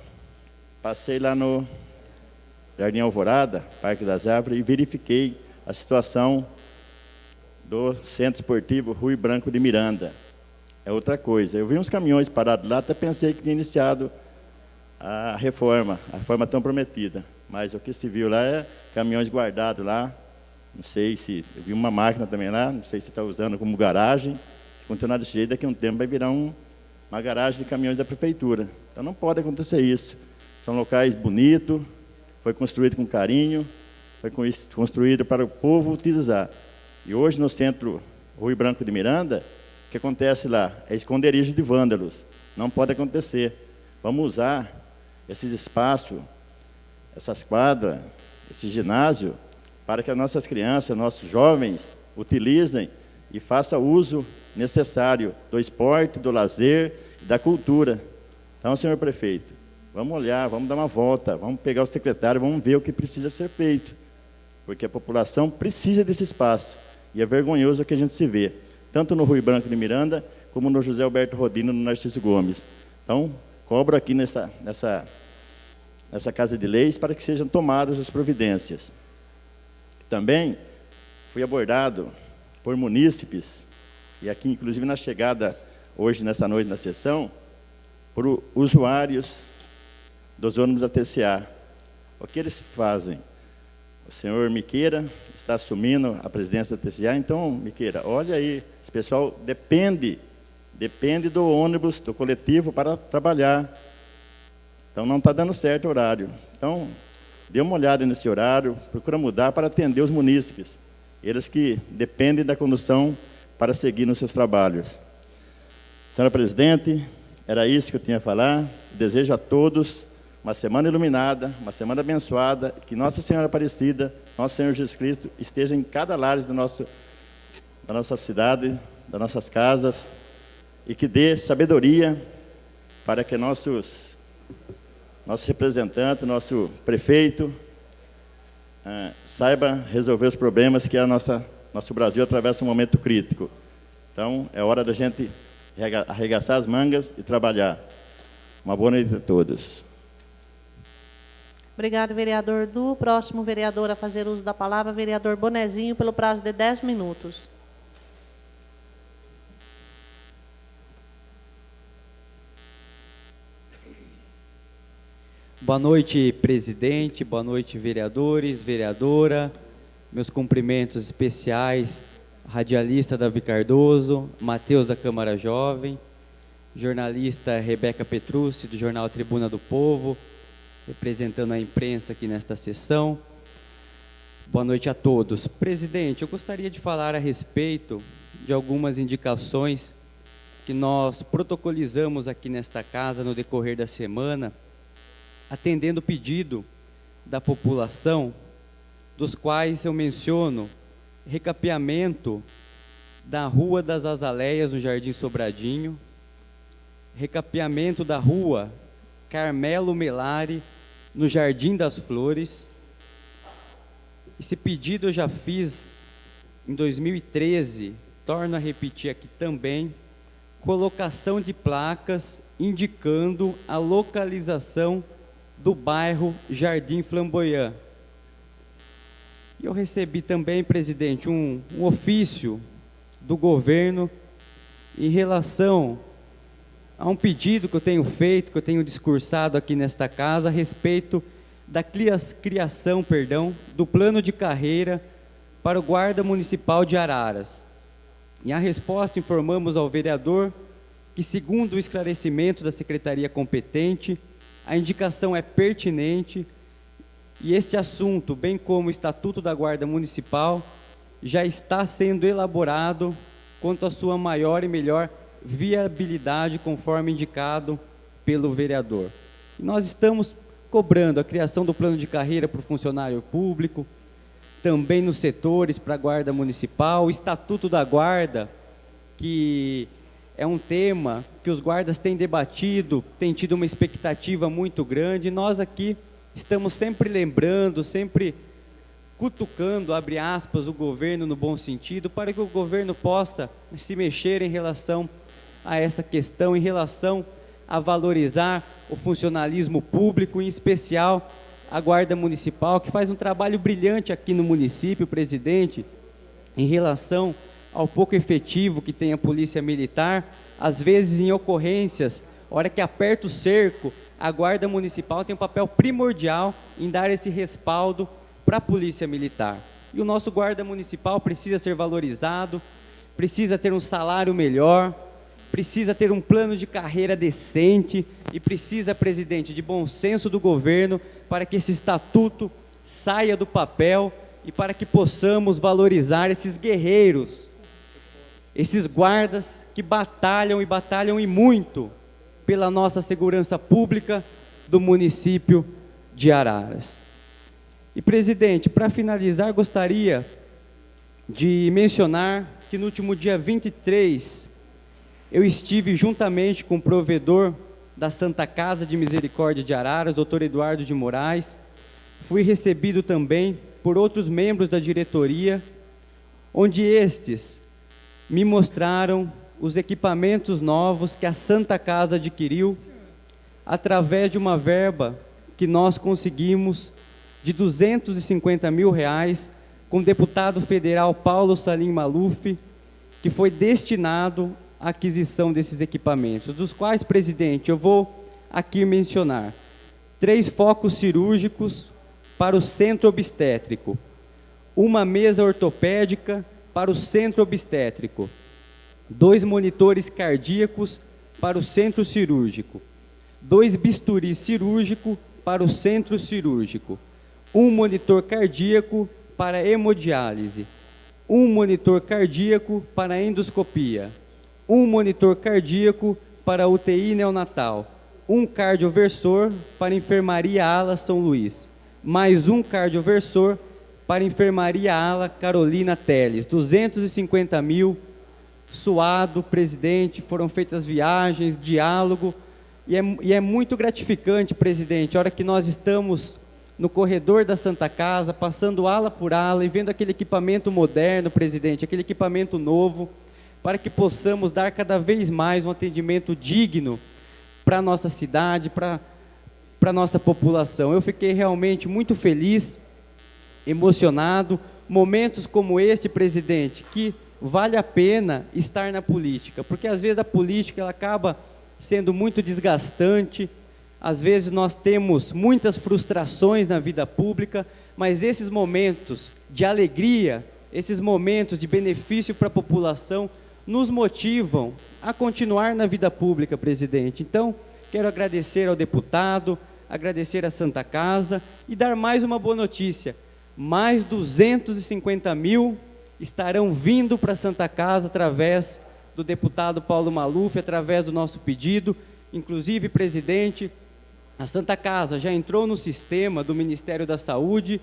[SPEAKER 6] passei lá no Jardim Alvorada, Parque das Árvores, e verifiquei a situação do Centro Esportivo Rui Branco de Miranda. É outra coisa. Eu vi uns caminhões parados lá, até pensei que tinha iniciado a reforma tão prometida. Mas o que se viu lá é caminhões guardados lá. Não sei se... Eu vi uma máquina também lá, não sei se está usando como garagem. Se continuar desse jeito, daqui a um tempo vai virar uma garagem de caminhões da prefeitura. Então não pode acontecer isso. São locais bonitos, foi construído com carinho, foi construído para o povo utilizar. E hoje, no Centro Rui Branco de Miranda, o que acontece lá? É esconderijo de vândalos. Não pode acontecer. Vamos usar esses espaços, essas quadras, esse ginásio, para que as nossas crianças, nossos jovens, utilizem e façam uso necessário do esporte, do lazer e da cultura. Então, senhor prefeito, vamos olhar, vamos dar uma volta, vamos pegar o secretário, vamos ver o que precisa ser feito, porque a população precisa desse espaço, e é vergonhoso o que a gente se vê, tanto no Rui Branco de Miranda, como no José Alberto Rodini, no Narciso Gomes. Então, cobro aqui nessa Casa de Leis para que sejam tomadas as providências. Também fui abordado por munícipes, e aqui, inclusive, na chegada, hoje, nessa noite, na sessão, por usuários dos ônibus da TCA. O que eles fazem? O senhor Miqueira está assumindo a presidência da TCA, então, Miqueira, olha aí, esse pessoal depende do ônibus, do coletivo para trabalhar. Então, não está dando certo o horário. Então, dê uma olhada nesse horário, procura mudar para atender os munícipes, eles que dependem da condução para seguir nos seus trabalhos. Senhora presidente, Era isso que eu tinha a falar. Desejo a todos uma semana iluminada, uma semana abençoada, que Nossa Senhora Aparecida, Nosso Senhor Jesus Cristo, esteja em cada lar da nossa cidade, das nossas casas, e que dê sabedoria para que nosso representante, nosso prefeito, saiba resolver os problemas que nosso Brasil atravessa um momento crítico. Então, é hora da gente arregaçar as mangas e trabalhar. Uma boa noite a todos.
[SPEAKER 1] Obrigado, vereador Du. Próximo vereador a fazer uso da palavra, vereador Bonezinho, pelo prazo de 10 minutos.
[SPEAKER 7] Boa noite, presidente. Boa noite, vereadores, vereadora. Meus cumprimentos especiais, radialista Davi Cardoso, Matheus da Câmara Jovem, jornalista Rebeca Petrucci, do jornal Tribuna do Povo, representando a imprensa aqui nesta sessão. Boa noite a todos. Presidente, eu gostaria de falar a respeito de algumas indicações que nós protocolizamos aqui nesta casa no decorrer da semana, atendendo o pedido da população, dos quais eu menciono recapeamento da Rua das Azaleias, no Jardim Sobradinho, recapeamento da Rua Carmelo Melari, no Jardim das Flores. Esse pedido eu já fiz em 2013, torno a repetir aqui também, colocação de placas indicando a localização do bairro Jardim Flamboyant. E eu recebi também, presidente, um ofício do governo em relação a um pedido que eu tenho feito, que eu tenho discursado aqui nesta casa, a respeito da criação do plano de carreira para o guarda municipal de Araras. E a resposta informamos ao vereador que, segundo o esclarecimento da secretaria competente, a indicação é pertinente e este assunto, bem como o Estatuto da Guarda Municipal, já está sendo elaborado quanto à sua maior e melhor viabilidade, conforme indicado pelo vereador. E nós estamos cobrando a criação do plano de carreira para o funcionário público, também nos setores para a Guarda Municipal, o Estatuto da Guarda, que é um tema que os guardas têm debatido, têm tido uma expectativa muito grande. Nós aqui estamos sempre lembrando, sempre cutucando, abre aspas, o governo no bom sentido, para que o governo possa se mexer em relação a essa questão, em relação a valorizar o funcionalismo público, em especial a Guarda Municipal, que faz um trabalho brilhante aqui no município, presidente, em relação ao pouco efetivo que tem a Polícia Militar, às vezes em ocorrências, hora que aperta o cerco, a Guarda Municipal tem um papel primordial em dar esse respaldo para a Polícia Militar. E o nosso Guarda Municipal precisa ser valorizado, precisa ter um salário melhor, precisa ter um plano de carreira decente e precisa, presidente, de bom senso do governo para que esse estatuto saia do papel e para que possamos valorizar esses guerreiros, esses guardas que batalham e muito pela nossa segurança pública do município de Araras. E, presidente, para finalizar, gostaria de mencionar que no último dia 23, eu estive juntamente com o provedor da Santa Casa de Misericórdia de Araras, doutor Eduardo de Moraes. Fui recebido também por outros membros da diretoria, onde estes me mostraram os equipamentos novos que a Santa Casa adquiriu através de uma verba que nós conseguimos de R$250 mil com o deputado federal Paulo Salim Maluf, que foi destinado à aquisição desses equipamentos, dos quais, presidente, eu vou aqui mencionar 3 focos cirúrgicos para o centro obstétrico, uma mesa ortopédica para o centro obstétrico, 2 monitores cardíacos para o centro cirúrgico, 2 bisturis cirúrgicos para o centro cirúrgico, 1 monitor cardíaco para hemodiálise, 1 monitor cardíaco para endoscopia, 1 monitor cardíaco para a UTI neonatal, um cardioversor para a enfermaria ala São Luís, mais um cardioversor para a enfermaria ala Carolina Teles, 250 mil, suado, presidente, foram feitas viagens, diálogo, e é muito gratificante, presidente, a hora que nós estamos no corredor da Santa Casa, passando ala por ala e vendo aquele equipamento moderno, presidente, aquele equipamento novo, para que possamos dar cada vez mais um atendimento digno para a nossa cidade, para a nossa população. Eu fiquei realmente muito feliz, emocionado, momentos como este, presidente, que vale a pena estar na política, porque às vezes a política ela acaba sendo muito desgastante, às vezes nós temos muitas frustrações na vida pública, mas esses momentos de alegria, esses momentos de benefício para a população, nos motivam a continuar na vida pública, presidente. Então, quero agradecer ao deputado, agradecer à Santa Casa e dar mais uma boa notícia. Mais 250 mil estarão vindo para a Santa Casa através do deputado Paulo Maluf, através do nosso pedido. Inclusive, presidente, a Santa Casa já entrou no sistema do Ministério da Saúde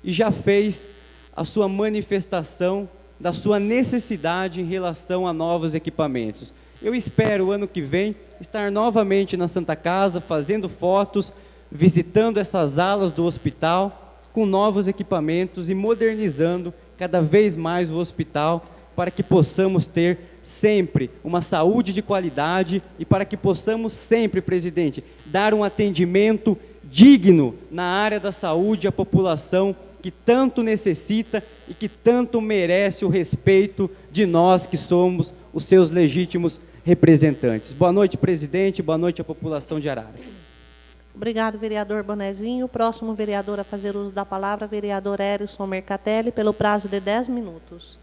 [SPEAKER 7] e já fez a sua manifestação da sua necessidade em relação a novos equipamentos. Eu espero, o ano que vem, estar novamente na Santa Casa, fazendo fotos, visitando essas alas do hospital, com novos equipamentos e modernizando cada vez mais o hospital, para que possamos ter sempre uma saúde de qualidade e para que possamos sempre, presidente, dar um atendimento digno na área da saúde à população que tanto necessita e que tanto merece o respeito de nós que somos os seus legítimos representantes. Boa noite, presidente, boa noite à população de Araras.
[SPEAKER 1] Obrigado, vereador Bonezinho. O próximo vereador a fazer uso da palavra, vereador Erison Mercatelli, pelo prazo de 10 minutos.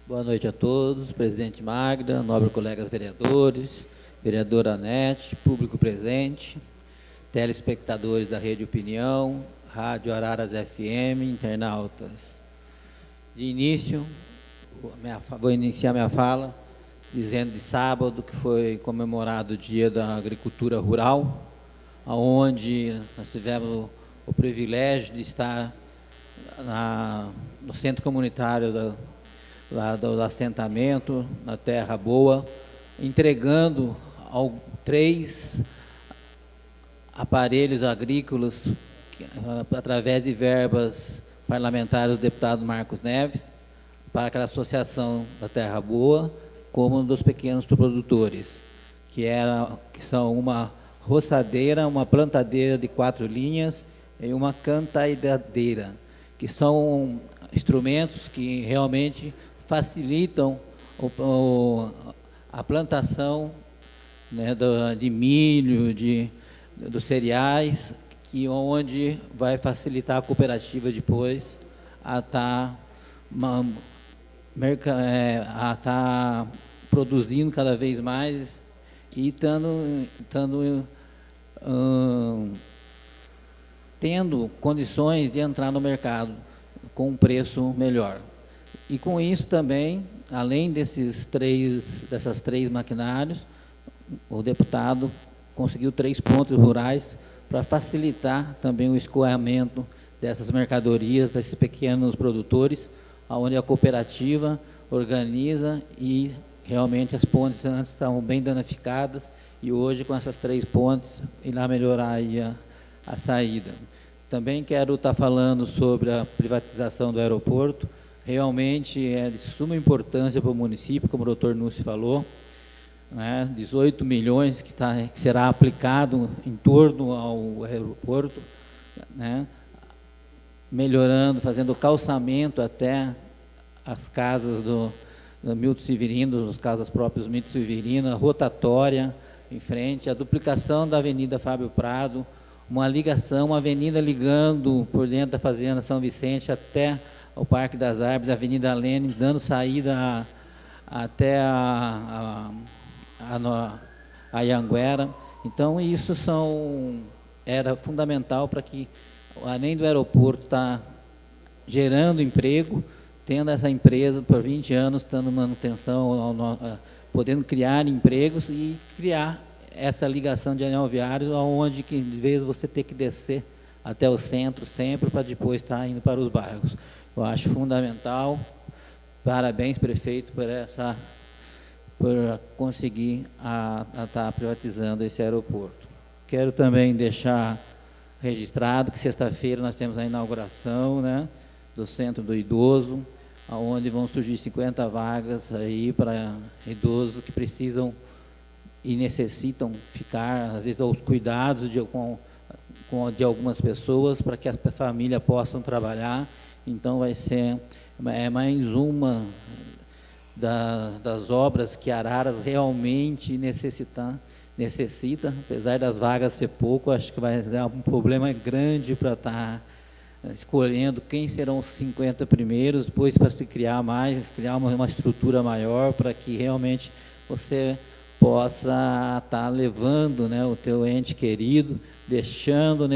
[SPEAKER 8] Boa noite a todos, presidente Magda, nobres colegas vereadores, vereadora Anete, público presente, telespectadores da Rede Opinião, Rádio Araras FM, internautas. De início, vou iniciar minha fala dizendo de sábado que foi comemorado o Dia da Agricultura Rural, onde nós tivemos o privilégio de estar no centro comunitário lá do assentamento, na Terra Boa, entregando 3 aparelhos agrícolas através de verbas parlamentares do deputado Marcos Neves, para aquela associação da Terra Boa, como dos pequenos produtores, que são uma roçadeira, uma plantadeira de 4 linhas e uma cantaidadeira, que são instrumentos que realmente facilitam a plantação, né, de milho, dos cereais, onde vai facilitar a cooperativa depois a estar produzindo cada vez mais e tendo condições de entrar no mercado com um preço melhor. E com isso também, além dessas 3 maquinários, o deputado conseguiu 3 pontos rurais para facilitar também o escoamento dessas mercadorias, desses pequenos produtores, onde a cooperativa organiza e realmente as pontes antes estavam bem danificadas e hoje com essas 3 pontes irá melhorar aí a saída. Também quero estar falando sobre a privatização do aeroporto. Realmente é de suma importância para o município, como o doutor Núcio falou, né, 18 milhões que será aplicado em torno ao aeroporto, né, melhorando, fazendo calçamento até as casas do Milton Severino, as casas próprias do Milton Severino, a rotatória em frente, a duplicação da Avenida Fábio Prado, uma ligação, uma avenida ligando por dentro da Fazenda São Vicente até o Parque das Árvores, a Avenida Lênin, dando saída até a Anhanguera. Então, isso era fundamental para que, além do aeroporto estar gerando emprego, tendo essa empresa por 20 anos, dando manutenção, podendo criar empregos e criar essa ligação de anel viário, onde que, de vez você ter que descer até o centro sempre, para depois estar indo para os bairros. Eu acho fundamental. Parabéns, prefeito, por conseguir estar privatizando esse aeroporto. Quero também deixar registrado que sexta-feira nós temos a inauguração, né, do Centro do Idoso, onde vão surgir 50 vagas aí para idosos que precisam e necessitam ficar, às vezes, aos cuidados de algumas pessoas, para que a família possam trabalhar. Então, vai ser mais uma das obras que Araras realmente necessita, apesar das vagas ser pouco. Acho que vai dar um problema grande para estar escolhendo quem serão os 50 primeiros, depois para se criar uma estrutura maior, para que realmente você possa estar levando, né, o teu ente querido, deixando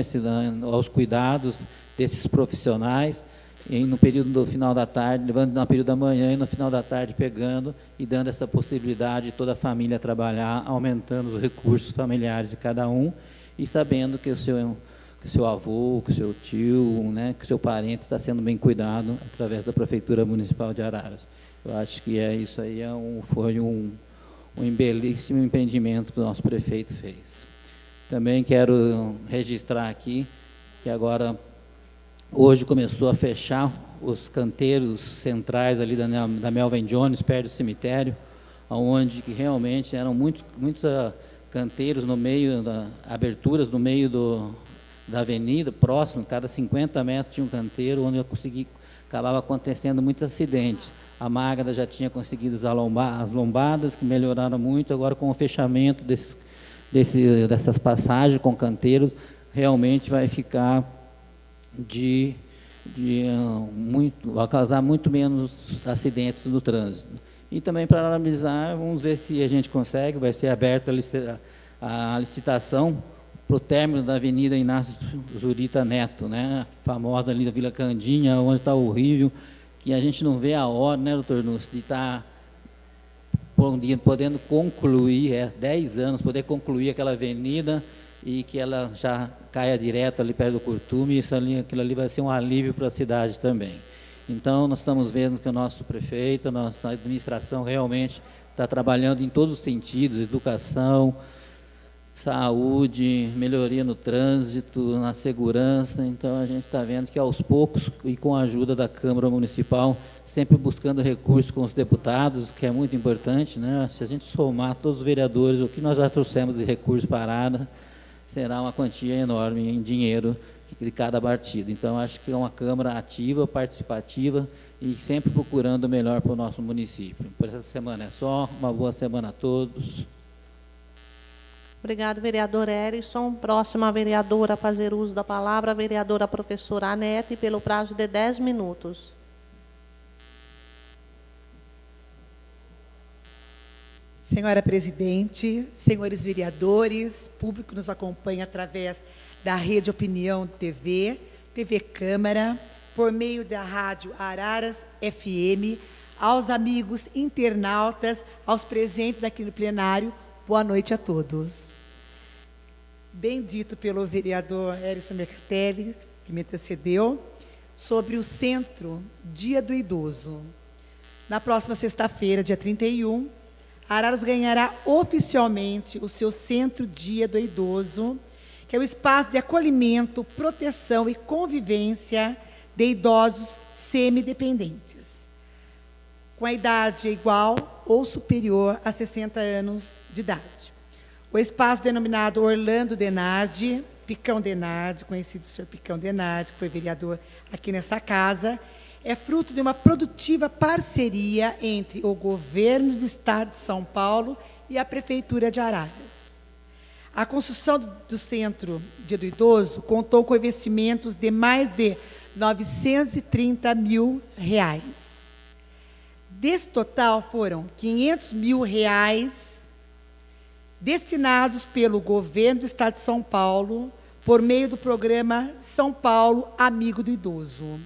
[SPEAKER 8] aos cuidados desses profissionais, e no período do final da tarde, levando no período da manhã e no final da tarde pegando e dando essa possibilidade de toda a família trabalhar, aumentando os recursos familiares de cada um, e sabendo que o seu avô, que o seu tio, né, que o seu parente está sendo bem cuidado através da Prefeitura Municipal de Araras. Eu acho que isso aí foi um belíssimo empreendimento que o nosso prefeito fez. Também quero registrar aqui que agora, hoje, começou a fechar os canteiros centrais ali da Melvin Jones, perto do cemitério, onde que realmente eram muitos canteiros no meio, aberturas no meio da avenida, próximo, cada 50 metros tinha um canteiro, onde acabava acontecendo muitos acidentes. A Magda já tinha conseguido as lombadas, que melhoraram muito. Agora, com o fechamento dessas passagens com canteiros, realmente vai ficar vai causar muito menos acidentes no trânsito. E também, para analisar, vamos ver se a gente consegue. Vai ser aberta a licitação para o término da Avenida Inácio Zurita Neto, né? Famosa ali da Vila Candinha, onde está horrível, que a gente não vê a hora, né, doutor Núcio, de estar podendo concluir, 10 anos, poder concluir aquela avenida e que ela já caia direto ali perto do Curtume, e aquilo ali vai ser um alívio para a cidade também. Então, nós estamos vendo que o nosso prefeito, a nossa administração realmente está trabalhando em todos os sentidos: educação, saúde, melhoria no trânsito, na segurança. Então, a gente está vendo que, aos poucos, e com a ajuda da Câmara Municipal, sempre buscando recursos com os deputados, que é muito importante, né? Se a gente somar todos os vereadores, o que nós já trouxemos de recursos para a Arara, será uma quantia enorme em dinheiro de cada partido. Então, acho que é uma Câmara ativa, participativa e sempre procurando o melhor para o nosso município. Por essa semana é só. Uma boa semana a todos.
[SPEAKER 1] Obrigado, vereador Erison. Próxima vereadora a fazer uso da palavra, a vereadora professora Anete, pelo prazo de 10 minutos.
[SPEAKER 9] Senhora presidente, senhores vereadores, público que nos acompanha através da Rede Opinião TV, TV Câmara, por meio da rádio Araras FM, aos amigos internautas, aos presentes aqui no plenário, boa noite a todos. Bem dito pelo vereador Erison Mercatelli, que me antecedeu, sobre o Centro Dia do Idoso. Na próxima sexta-feira, dia 31, Araras ganhará oficialmente o seu Centro Dia do Idoso, que é o espaço de acolhimento, proteção e convivência de idosos semidependentes, com a idade igual ou superior a 60 anos de idade. O espaço denominado Orlando Denardi, Picão Denardi, conhecido senhor Picão Denardi, que foi vereador aqui nessa casa, é fruto de uma produtiva parceria entre o governo do Estado de São Paulo e a Prefeitura de Araras. A construção do Centro Dia do Idoso contou com investimentos de mais de R$ 930 mil. Desse total, foram R$ 500 mil destinados pelo governo do Estado de São Paulo por meio do programa São Paulo Amigo do Idoso.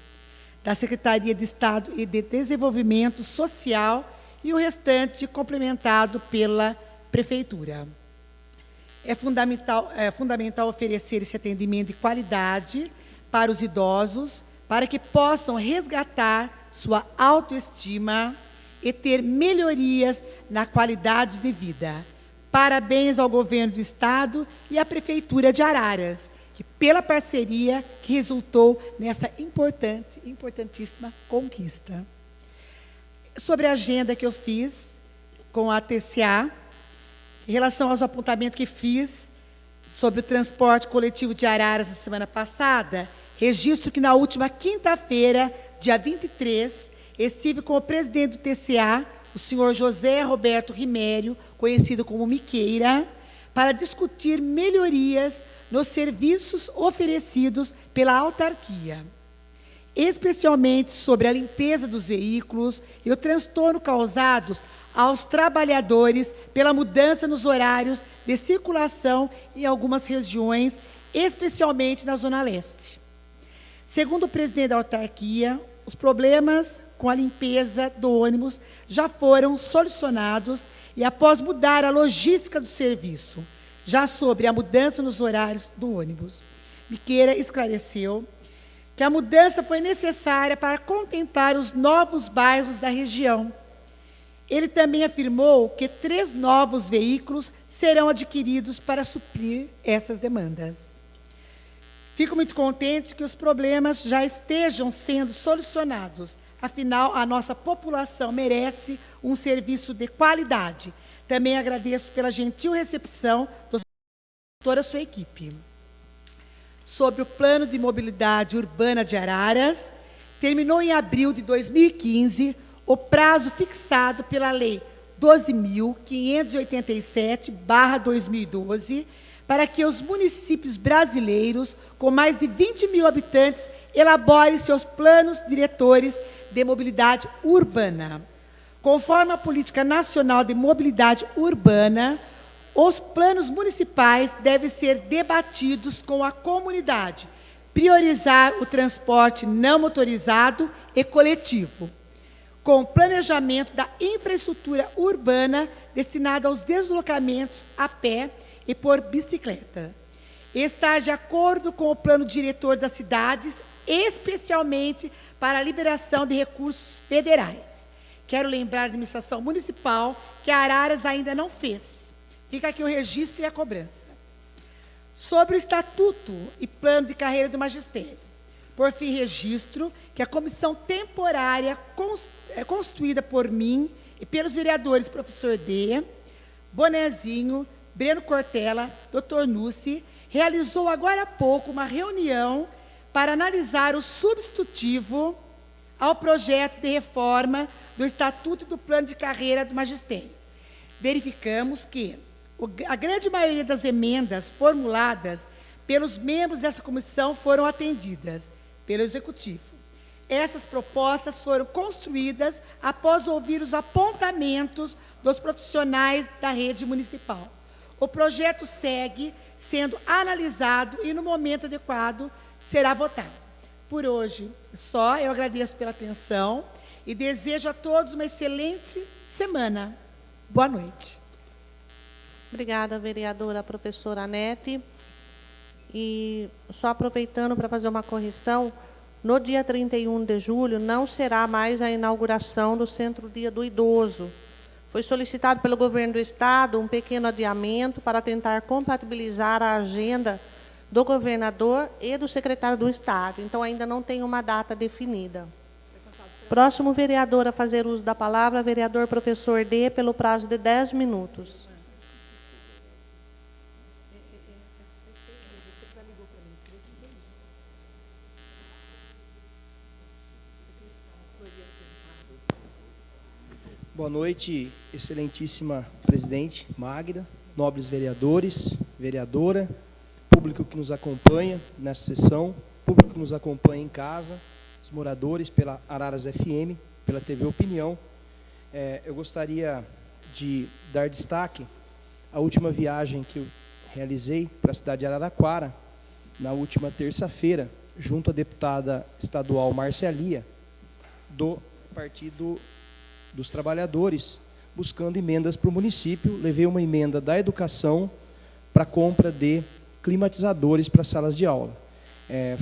[SPEAKER 9] da Secretaria de Estado e de Desenvolvimento Social e o restante complementado pela Prefeitura. É fundamental oferecer esse atendimento de qualidade para os idosos, para que possam resgatar sua autoestima e ter melhorias na qualidade de vida. Parabéns ao Governo do Estado e à Prefeitura de Araras, que pela parceria que resultou nessa importantíssima conquista. Sobre a agenda que eu fiz com a TCA, em relação aos apontamentos que fiz sobre o transporte coletivo de Araras na semana passada, registro que na última quinta-feira, dia 23, estive com o presidente do TCA, o senhor José Roberto Rimério, conhecido como Miqueira, para discutir melhorias nos serviços oferecidos pela autarquia, especialmente sobre a limpeza dos veículos e o transtorno causados aos trabalhadores pela mudança nos horários de circulação em algumas regiões, especialmente na Zona Leste. Segundo o presidente da autarquia, os problemas com a limpeza do ônibus já foram solucionados e após mudar a logística do serviço, já sobre a mudança nos horários do ônibus, Miqueira esclareceu que a mudança foi necessária para contemplar os novos bairros da região. Ele também afirmou que 3 novos veículos serão adquiridos para suprir essas demandas. Fico muito contente que os problemas já estejam sendo solucionados. Afinal, a nossa população merece um serviço de qualidade. Também agradeço pela gentil recepção de toda a sua equipe. Sobre o Plano de Mobilidade Urbana de Araras, terminou em abril de 2015 o prazo fixado pela Lei 12.587/2012 para que os municípios brasileiros com mais de 20 mil habitantes elaborem seus planos diretores de mobilidade urbana. Conforme a Política Nacional de Mobilidade Urbana, os planos municipais devem ser debatidos com a comunidade, priorizar o transporte não motorizado e coletivo, com o planejamento da infraestrutura urbana destinada aos deslocamentos a pé e por bicicleta. Estar de acordo com o plano diretor das cidades, especialmente para a liberação de recursos federais. Quero lembrar da administração municipal que a Araras ainda não fez. Fica aqui o registro e a cobrança. Sobre o Estatuto e Plano de Carreira do Magistério. Por fim, registro que a comissão temporária constituída por mim e pelos vereadores professor D, Bonezinho, Breno Cortella, Dr. Nussi, realizou agora há pouco uma reunião para analisar o substitutivo ao projeto de reforma do Estatuto e do Plano de Carreira do Magistério. Verificamos que a grande maioria das emendas formuladas pelos membros dessa comissão foram atendidas pelo Executivo. Essas propostas foram construídas após ouvir os apontamentos dos profissionais da rede municipal. O projeto segue sendo analisado e, no momento adequado, será votado. Por hoje, só. Eu agradeço pela atenção e desejo a todos uma excelente semana. Boa noite.
[SPEAKER 1] Obrigada, vereadora professora Anete. E só aproveitando para fazer uma correção, no dia 31 de julho não será mais a inauguração do Centro-Dia do Idoso. Foi solicitado pelo Governo do Estado um pequeno adiamento para tentar compatibilizar a agenda do governador e do secretário do Estado. Então, ainda não tem uma data definida. Próximo vereador a fazer uso da palavra, vereador professor D, pelo prazo de 10 minutos.
[SPEAKER 10] Boa noite, excelentíssima presidente Magda, nobres vereadores, vereadora, público que nos acompanha nessa sessão, público que nos acompanha em casa, os moradores pela Araras FM, pela TV Opinião. Eu gostaria de dar destaque à última viagem que eu realizei para a cidade de Araraquara, na última terça-feira, junto à deputada estadual Márcia Lia, do Partido dos Trabalhadores, buscando emendas para o município. Levei uma emenda da educação para compra de climatizadores para salas de aula.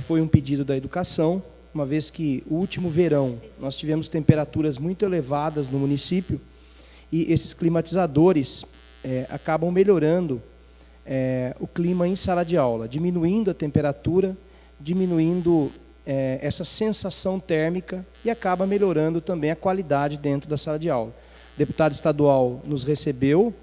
[SPEAKER 10] Foi um pedido da educação, uma vez que o último verão nós tivemos temperaturas muito elevadas no município e esses climatizadores acabam melhorando o clima em sala de aula, diminuindo a temperatura, diminuindo essa sensação térmica e acaba melhorando também a qualidade dentro da sala de aula. O deputado estadual nos recebeu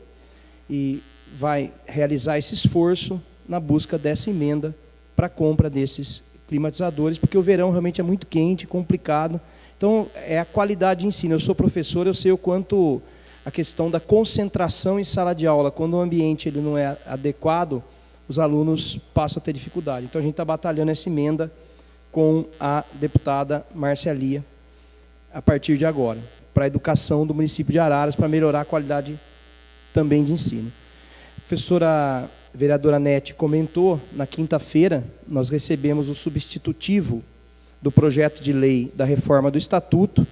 [SPEAKER 10] e vai realizar esse esforço na busca dessa emenda para a compra desses climatizadores, porque o verão realmente é muito quente, complicado. Então, é a qualidade de ensino. Eu sou professor, eu sei o quanto a questão da concentração em sala de aula, quando o ambiente ele não é adequado, os alunos passam a ter dificuldade. Então, a gente está batalhando essa emenda com a deputada Márcia Lia, a partir de agora, para a educação do município de Araras, para melhorar a qualidade também de ensino. A professora vereadora Nete comentou, na quinta-feira, nós recebemos o substitutivo do projeto de lei da reforma do Estatuto.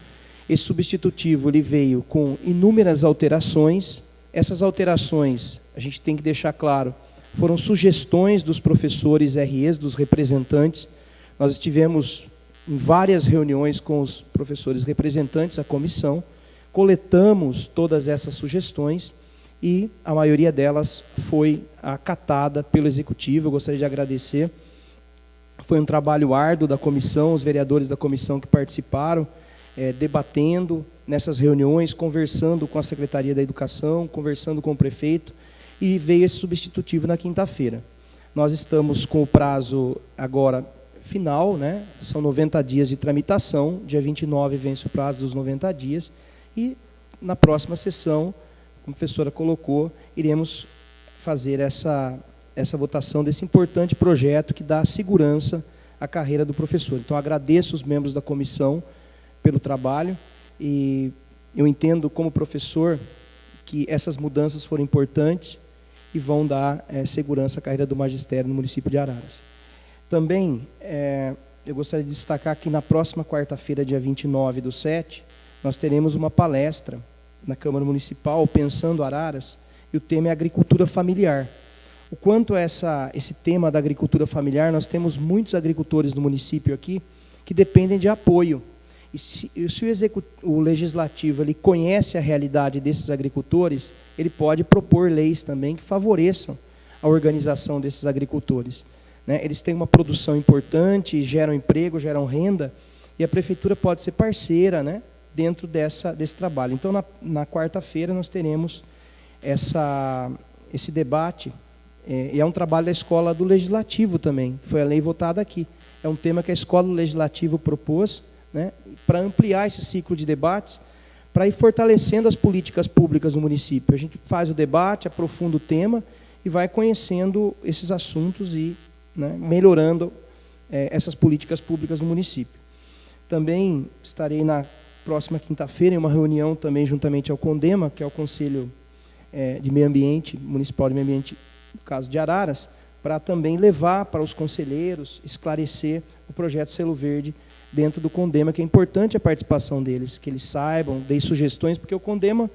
[SPEAKER 10] Esse substitutivo ele veio com inúmeras alterações. Essas alterações, a gente tem que deixar claro, foram sugestões dos professores REs, dos representantes. Nós estivemos em várias reuniões com os professores representantes da comissão, coletamos todas essas sugestões e a maioria delas foi acatada pelo Executivo. Eu gostaria de agradecer. Foi um trabalho árduo da comissão, os vereadores da comissão que participaram, debatendo nessas reuniões, conversando com a Secretaria da Educação, conversando com o prefeito, e veio esse substitutivo na quinta-feira. Nós estamos com o prazo agora final, né? São 90 dias de tramitação, dia 29 vence o prazo dos 90 dias, e na próxima sessão, como a professora colocou, iremos fazer essa votação desse importante projeto que dá segurança à carreira do professor. Então, agradeço os membros da comissão pelo trabalho e eu entendo, como professor, que essas mudanças foram importantes e vão dar segurança à carreira do magistério no município de Araras. Também, eu gostaria de destacar que na próxima quarta-feira, dia 29/7, nós teremos uma palestra na Câmara Municipal, Pensando Araras, e o tema é agricultura familiar. O quanto esse tema da agricultura familiar, nós temos muitos agricultores no município aqui que dependem de apoio. E se o legislativo ele conhece a realidade desses agricultores, ele pode propor leis também que favoreçam a organização desses agricultores. Né? Eles têm uma produção importante, geram emprego, geram renda, e a prefeitura pode ser parceira, né, dentro desse trabalho. Então, na quarta-feira, nós teremos esse debate, e é um trabalho da Escola do Legislativo também, que foi a lei votada aqui. É um tema que a Escola do Legislativo propôs, né, para ampliar esse ciclo de debates, para ir fortalecendo as políticas públicas no município. A gente faz o debate, aprofunda o tema e vai conhecendo esses assuntos e, né, melhorando essas políticas públicas no município. Também estarei na próxima quinta-feira em uma reunião também juntamente ao CONDEMA, que é o Conselho de Meio Ambiente, Municipal de Meio Ambiente, no caso de Araras, para também levar para os conselheiros, esclarecer o projeto Selo Verde dentro do CONDEMA, que é importante a participação deles, que eles saibam, deem sugestões, porque o CONDEMA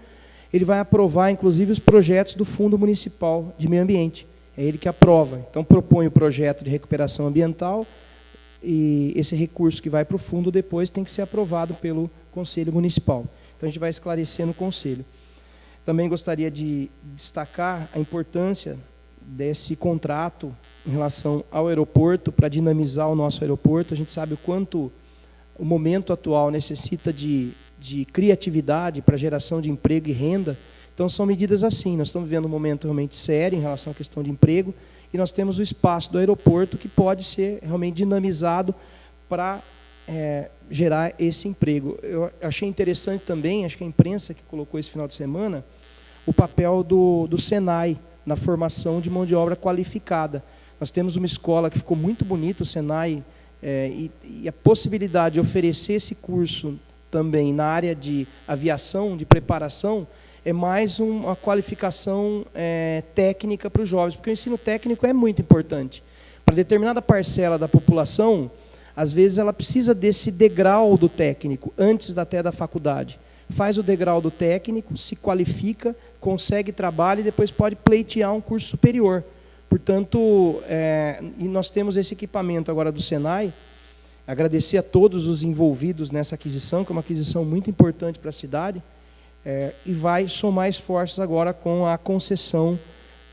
[SPEAKER 10] ele vai aprovar, inclusive, os projetos do Fundo Municipal de Meio Ambiente. É ele que aprova. Então, propõe o projeto de recuperação ambiental e esse recurso que vai para o fundo depois tem que ser aprovado pelo Conselho Municipal. Então, a gente vai esclarecer no Conselho. Também gostaria de destacar a importância desse contrato em relação ao aeroporto, para dinamizar o nosso aeroporto. A gente sabe o quanto o momento atual necessita de criatividade para geração de emprego e renda. Então, são medidas assim. Nós estamos vivendo um momento realmente sério em relação à questão de emprego, e nós temos o espaço do aeroporto que pode ser realmente dinamizado para gerar esse emprego. Eu achei interessante também, acho que a imprensa que colocou esse final de semana, o papel do Senai na formação de mão de obra qualificada. Nós temos uma escola que ficou muito bonita, o Senai, e a possibilidade de oferecer esse curso também na área de aviação, de preparação, é mais uma qualificação técnica para os jovens, porque o ensino técnico é muito importante. Para determinada parcela da população, às vezes ela precisa desse degrau do técnico, antes até da faculdade. Faz o degrau do técnico, se qualifica, consegue trabalho e depois pode pleitear um curso superior. Portanto, e nós temos esse equipamento agora do Senai. Agradecer a todos os envolvidos nessa aquisição, que é uma aquisição muito importante para a cidade, e vai somar esforços agora com a concessão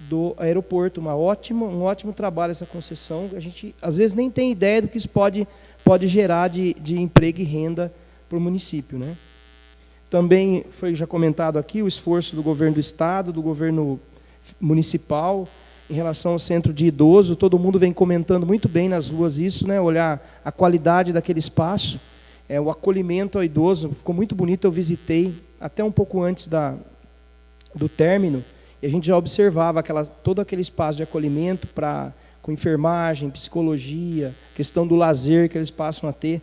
[SPEAKER 10] do aeroporto. Um ótimo trabalho essa concessão. A gente, às vezes, nem tem ideia do que isso pode gerar de emprego e renda para o município, né? Também foi já comentado aqui o esforço do governo do Estado, do governo municipal, em relação ao centro de idoso. Todo mundo vem comentando muito bem nas ruas isso, né? Olhar a qualidade daquele espaço, o acolhimento ao idoso, ficou muito bonito. Eu visitei até um pouco antes do término, e a gente já observava todo aquele espaço de acolhimento com enfermagem, psicologia, questão do lazer que eles passam a ter.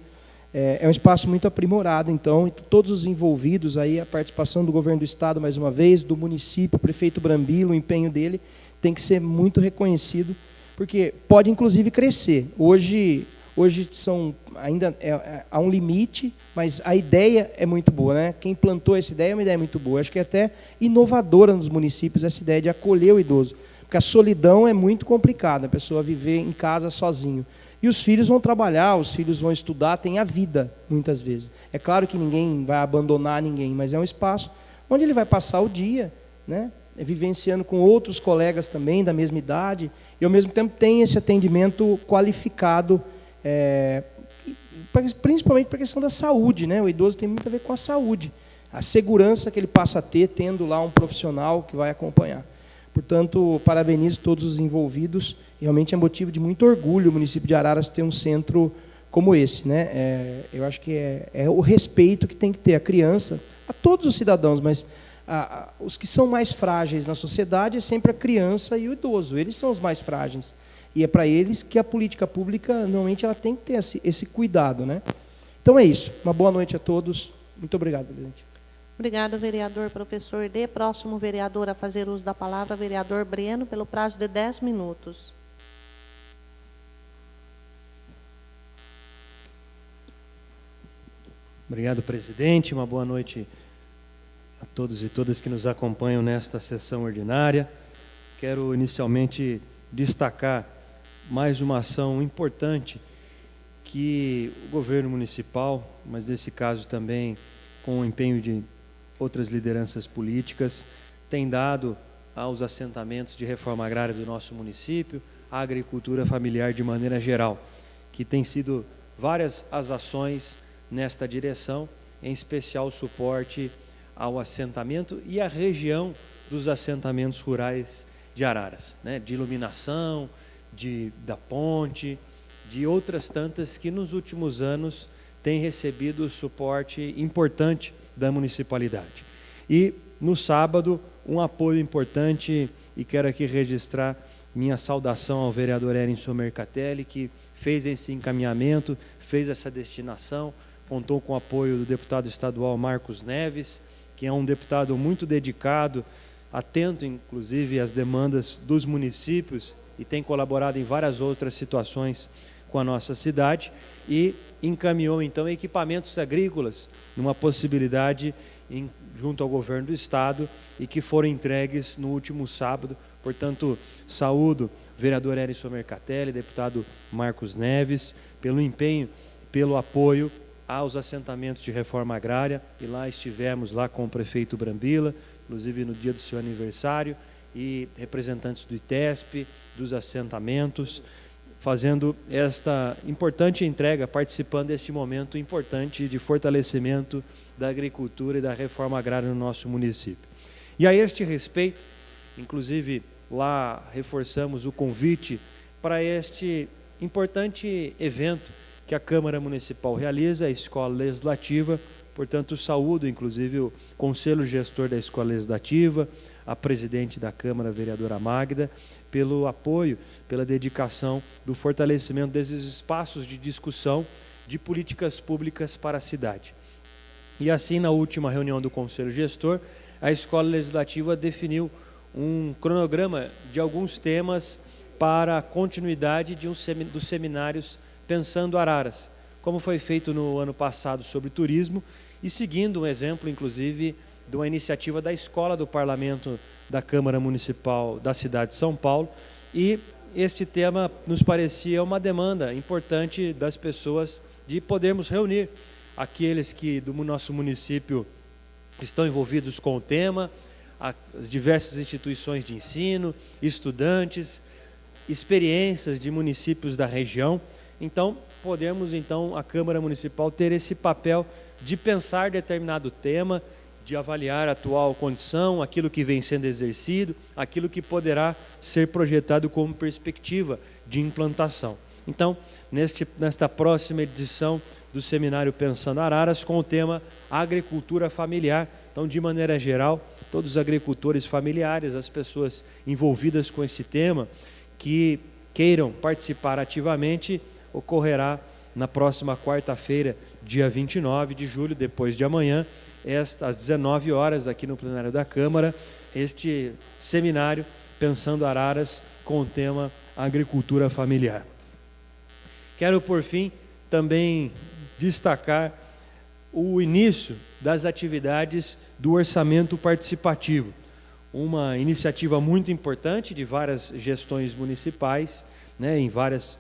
[SPEAKER 10] É um espaço muito aprimorado, então, e todos os envolvidos, aí, a participação do governo do Estado, mais uma vez, do município, o prefeito Brambila, o empenho dele, tem que ser muito reconhecido, porque pode, inclusive, crescer. Hoje ainda há um limite, mas a ideia é muito boa, né? Quem plantou essa ideia é uma ideia muito boa. Acho que é até inovadora nos municípios essa ideia de acolher o idoso, porque a solidão é muito complicada, a pessoa viver em casa sozinho. E os filhos vão trabalhar, os filhos vão estudar, tem a vida, muitas vezes. É claro que ninguém vai abandonar ninguém, mas é um espaço onde ele vai passar o dia, né? Vivenciando com outros colegas também, da mesma idade, e, ao mesmo tempo, tem esse atendimento qualificado, principalmente para a questão da saúde, né? O idoso tem muito a ver com a saúde, a segurança que ele passa a ter, tendo lá um profissional que vai acompanhar. Portanto, parabenizo todos os envolvidos. Realmente é motivo de muito orgulho o município de Araras ter um centro como esse, né? Eu acho que é o respeito que tem que ter a criança, a todos os cidadãos, mas os que são mais frágeis na sociedade é sempre a criança e o idoso. Eles são os mais frágeis. E é para eles que a política pública, normalmente, ela tem que ter esse cuidado, né? Então é isso. Uma boa noite a todos. Muito obrigado, presidente.
[SPEAKER 1] Obrigada, vereador professor D. Próximo vereador a fazer uso da palavra, vereador Breno, pelo prazo de 10 minutos.
[SPEAKER 11] Obrigado, presidente. Uma boa noite a todos e todas que nos acompanham nesta sessão ordinária. Quero inicialmente destacar mais uma ação importante que o governo municipal, mas nesse caso também com o empenho de outras lideranças políticas, tem dado aos assentamentos de reforma agrária do nosso município, à agricultura familiar de maneira geral, que tem sido várias as ações nesta direção, em especial o suporte ao assentamento e à região dos assentamentos rurais de Araras, né? De iluminação, da ponte, de outras tantas que nos últimos anos têm recebido suporte importante da municipalidade. E no sábado, um apoio importante, e quero aqui registrar minha saudação ao vereador Erinson Mercatelli, que fez esse encaminhamento, fez essa destinação, contou com o apoio do deputado estadual Marcos Neves, que é um deputado muito dedicado, atento inclusive às demandas dos municípios e tem colaborado em várias outras situações com a nossa cidade, e encaminhou então equipamentos agrícolas numa possibilidade junto ao governo do estado e que foram entregues no último sábado. Portanto, saúdo o vereador Erinson Mercatelli, deputado Marcos Neves, pelo empenho, pelo apoio aos assentamentos de reforma agrária, e lá estivemos lá com o prefeito Brambila, inclusive no dia do seu aniversário, e representantes do ITESP, dos assentamentos, fazendo esta importante entrega, participando deste momento importante de fortalecimento da agricultura e da reforma agrária no nosso município. E a este respeito, inclusive lá reforçamos o convite para este importante evento que a Câmara Municipal realiza, a Escola Legislativa. Portanto, saúdo inclusive o Conselho Gestor da Escola Legislativa, a presidente da Câmara, a vereadora Magda, pelo apoio, pela dedicação do fortalecimento desses espaços de discussão de políticas públicas para a cidade. E assim, na última reunião do Conselho Gestor, a Escola Legislativa definiu um cronograma de alguns temas para a continuidade dos seminários Pensando Araras, como foi feito no ano passado sobre turismo, e seguindo um exemplo, inclusive, de uma iniciativa da Escola do Parlamento da Câmara Municipal da cidade de São Paulo. E este tema nos parecia uma demanda importante das pessoas de podermos reunir aqueles que do nosso município estão envolvidos com o tema, as diversas instituições de ensino, estudantes, experiências de municípios da região. Então, podemos, a Câmara Municipal ter esse papel de pensar determinado tema, de avaliar a atual condição, aquilo que vem sendo exercido, aquilo que poderá ser projetado como perspectiva de implantação. Então, nesta próxima edição do Seminário Pensando Araras, com o tema Agricultura Familiar. Então, de maneira geral, todos os agricultores familiares, as pessoas envolvidas com este tema, que queiram participar ativamente, ocorrerá na próxima quarta-feira, dia 29 de julho, depois de amanhã, às 19 horas, aqui no plenário da Câmara, este seminário Pensando Araras, com o tema Agricultura Familiar. Quero, por fim, também destacar o início das atividades do orçamento participativo, uma iniciativa muito importante de várias gestões municipais, né, em vários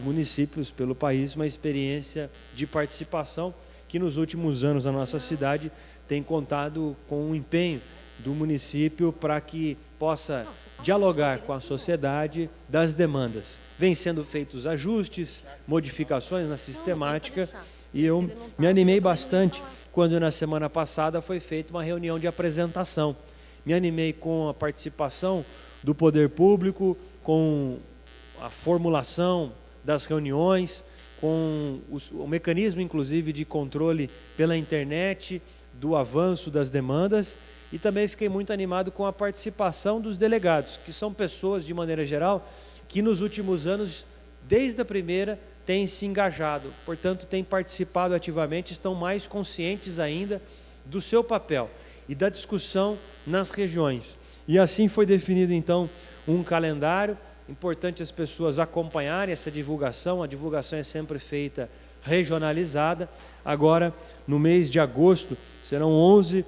[SPEAKER 11] municípios pelo país, uma experiência de participação que nos últimos anos a nossa cidade tem contado com o empenho do município para que possa dialogar com a sociedade das demandas. Vem sendo feitos ajustes, modificações na sistemática, e eu me animei bastante quando na semana passada foi feita uma reunião de apresentação. Me animei com a participação do poder público, com a formulação das reuniões, com o mecanismo, inclusive, de controle pela internet do avanço das demandas, e também fiquei muito animado com a participação dos delegados, que são pessoas, de maneira geral, que nos últimos anos, desde a primeira, têm se engajado, portanto, têm participado ativamente, estão mais conscientes ainda do seu papel e da discussão nas regiões. E assim foi definido, então, um calendário. Importante as pessoas acompanharem essa divulgação. A divulgação é sempre feita regionalizada. Agora, no mês de agosto, serão 11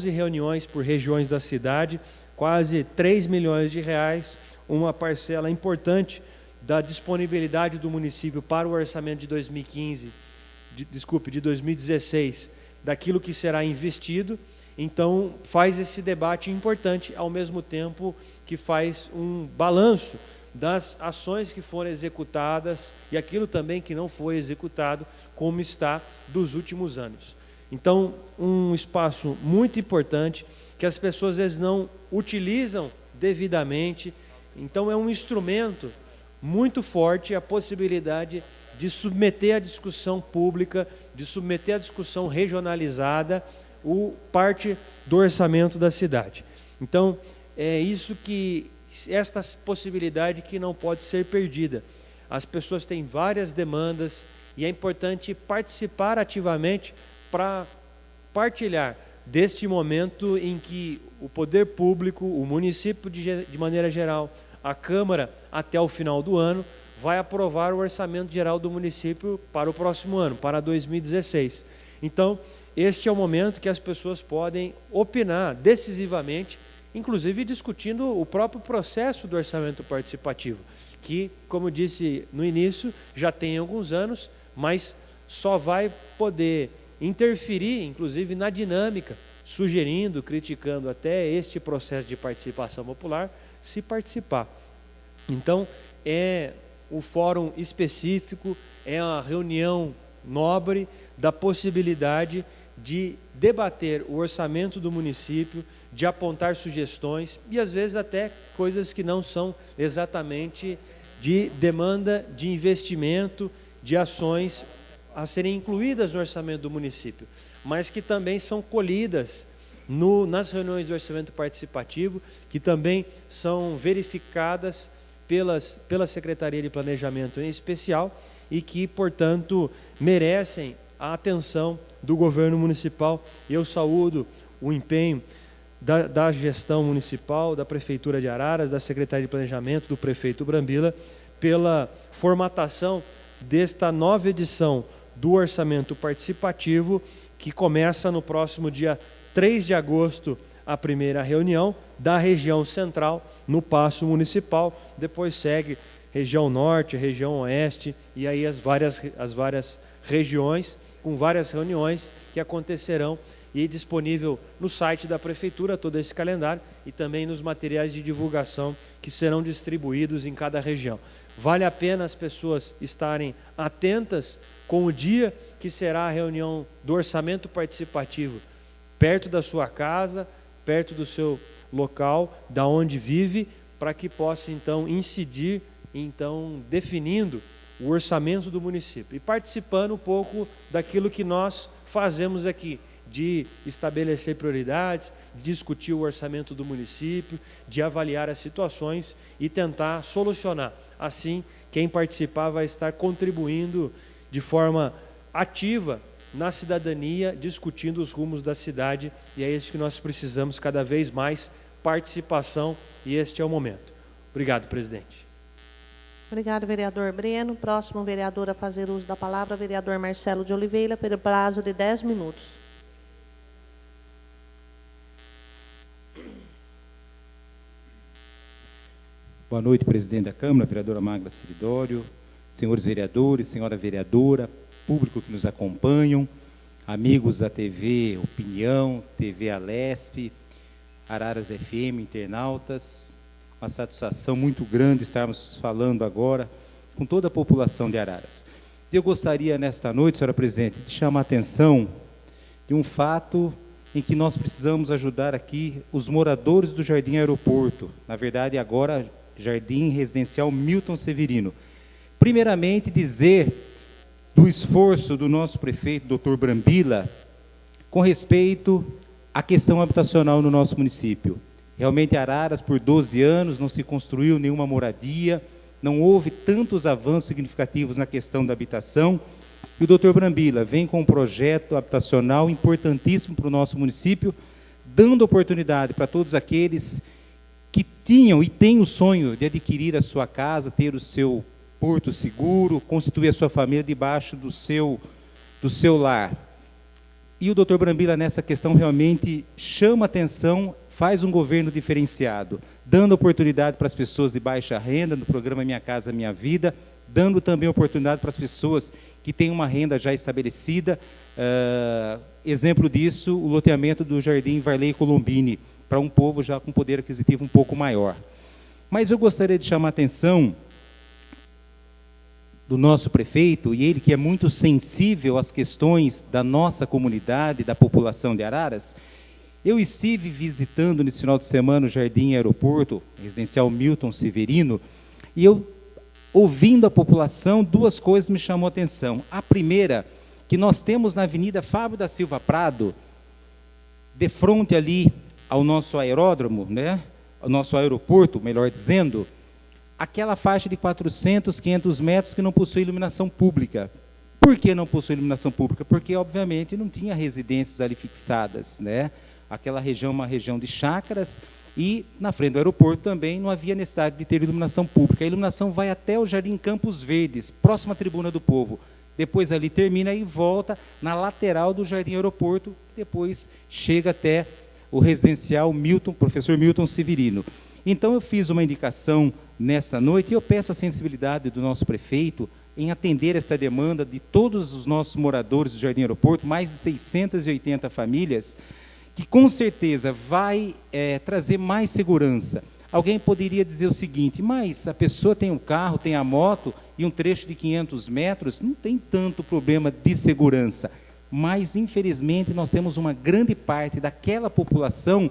[SPEAKER 11] reuniões por regiões da cidade, quase 3 milhões de reais, uma parcela importante da disponibilidade do município para o orçamento de 2016, daquilo que será investido. Então, faz esse debate importante, ao mesmo tempo que faz um balanço das ações que foram executadas e aquilo também que não foi executado, como está dos últimos anos. Então, um espaço muito importante que as pessoas às vezes não utilizam devidamente. Então, é um instrumento muito forte a possibilidade de submeter à discussão pública, de submeter à discussão regionalizada parte do orçamento da cidade. Então, é isso que, esta possibilidade que não pode ser perdida. As pessoas têm várias demandas e é importante participar ativamente para partilhar deste momento em que o poder público, o município de maneira geral, a Câmara, até o final do ano, vai aprovar o orçamento geral do município para o próximo ano, para 2016. Então, este é o momento que as pessoas podem opinar decisivamente, inclusive discutindo o próprio processo do orçamento participativo, que, como disse no início, já tem alguns anos, mas só vai poder interferir, inclusive, na dinâmica, sugerindo, criticando até este processo de participação popular, se participar. Então, é o fórum específico, é a reunião nobre da possibilidade de debater o orçamento do município, de apontar sugestões e, às vezes, até coisas que não são exatamente de demanda de investimento, de ações a serem incluídas no orçamento do município, mas que também são colhidas nas reuniões do orçamento participativo, que também são verificadas pela Secretaria de Planejamento em especial e que, portanto, merecem a atenção do governo municipal. Eu saúdo o empenho da gestão municipal, da Prefeitura de Araras, da Secretaria de Planejamento, do prefeito Brambila, pela formatação desta nova edição do Orçamento Participativo, que começa no próximo dia 3 de agosto, a primeira reunião da região central no Paço Municipal, depois segue região norte, região oeste, e aí as várias regiões, com várias reuniões que acontecerão, e disponível no site da Prefeitura todo esse calendário e também nos materiais de divulgação que serão distribuídos em cada região. Vale a pena as pessoas estarem atentas com o dia que será a reunião do Orçamento Participativo, perto da sua casa, perto do seu local, da onde vive, para que possa então incidir, então definindo o orçamento do município e participando um pouco daquilo que nós fazemos aqui, de estabelecer prioridades, de discutir o orçamento do município, de avaliar as situações e tentar solucionar. Assim, quem participar vai estar contribuindo de forma ativa na cidadania, discutindo os rumos da cidade, e é isso que nós precisamos cada vez mais, participação, e este é o momento. Obrigado, presidente.
[SPEAKER 1] Obrigado, vereador Breno. Próximo vereador a fazer uso da palavra, vereador Marcelo de Oliveira, pelo prazo de 10 minutos.
[SPEAKER 12] Boa noite, presidente da Câmara, vereadora Magda Seridório, senhores vereadores, senhora vereadora, público que nos acompanham, amigos da TV Opinião, TV Alesp, Araras FM, internautas. Uma satisfação muito grande estarmos falando agora com toda a população de Araras. Eu gostaria, nesta noite, senhora presidente, de chamar a atenção de um fato em que nós precisamos ajudar aqui os moradores do Jardim Aeroporto, na verdade, agora, Jardim Residencial Milton Severino. Primeiramente, dizer do esforço do nosso prefeito, doutor Brambila, com respeito à questão habitacional no nosso município. Realmente, Araras, por 12 anos, não se construiu nenhuma moradia, não houve tantos avanços significativos na questão da habitação, e o doutor Brambila vem com um projeto habitacional importantíssimo para o nosso município, dando oportunidade para todos aqueles que tinham e têm o sonho de adquirir a sua casa, ter o seu porto seguro, constituir a sua família debaixo do seu lar. E o doutor Brambila, nessa questão, realmente chama atenção, faz um governo diferenciado, dando oportunidade para as pessoas de baixa renda, no programa Minha Casa Minha Vida, dando também oportunidade para as pessoas que têm uma renda já estabelecida. Exemplo disso, o loteamento do Jardim Varley Colombini, para um povo já com poder aquisitivo um pouco maior. Mas eu gostaria de chamar a atenção do nosso prefeito, e ele que é muito sensível às questões da nossa comunidade, da população de Araras. Eu estive visitando nesse final de semana o Jardim Aeroporto, Residencial Milton Severino, e eu, ouvindo a população, duas coisas me chamou a atenção. A primeira, que nós temos na Avenida Fábio da Silva Prado, de frente ali ao nosso aeródromo, né? Ao nosso aeroporto, melhor dizendo, aquela faixa de 400, 500 metros que não possui iluminação pública. Por que não possui iluminação pública? Porque, obviamente, não tinha residências ali fixadas, né? Aquela região, uma região de chácaras, e na frente do aeroporto também não havia necessidade de ter iluminação pública. A iluminação vai até o Jardim Campos Verdes, próxima à Tribuna do Povo. Depois ali termina e volta na lateral do Jardim Aeroporto, depois chega até o residencial professor Milton Severino. Então, eu fiz uma indicação nessa noite, e eu peço a sensibilidade do nosso prefeito em atender essa demanda de todos os nossos moradores do Jardim Aeroporto, mais de 680 famílias, que com certeza vai trazer mais segurança. Alguém poderia dizer o seguinte: mas a pessoa tem um carro, tem a moto, e um trecho de 500 metros, não tem tanto problema de segurança. Mas, infelizmente, nós temos uma grande parte daquela população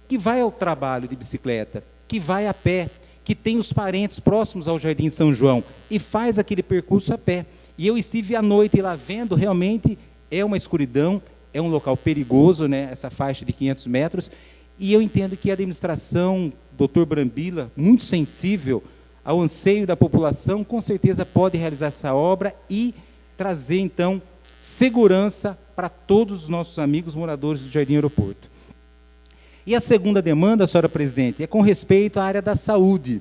[SPEAKER 12] que vai ao trabalho de bicicleta, que vai a pé, que tem os parentes próximos ao Jardim São João, e faz aquele percurso a pé. E eu estive à noite lá vendo, realmente é uma escuridão, é um local perigoso, né, essa faixa de 500 metros, e eu entendo que a administração, doutor Brambila, muito sensível ao anseio da população, com certeza pode realizar essa obra e trazer, então, segurança para todos os nossos amigos moradores do Jardim Aeroporto. E a segunda demanda, senhora presidente, é com respeito à área da saúde.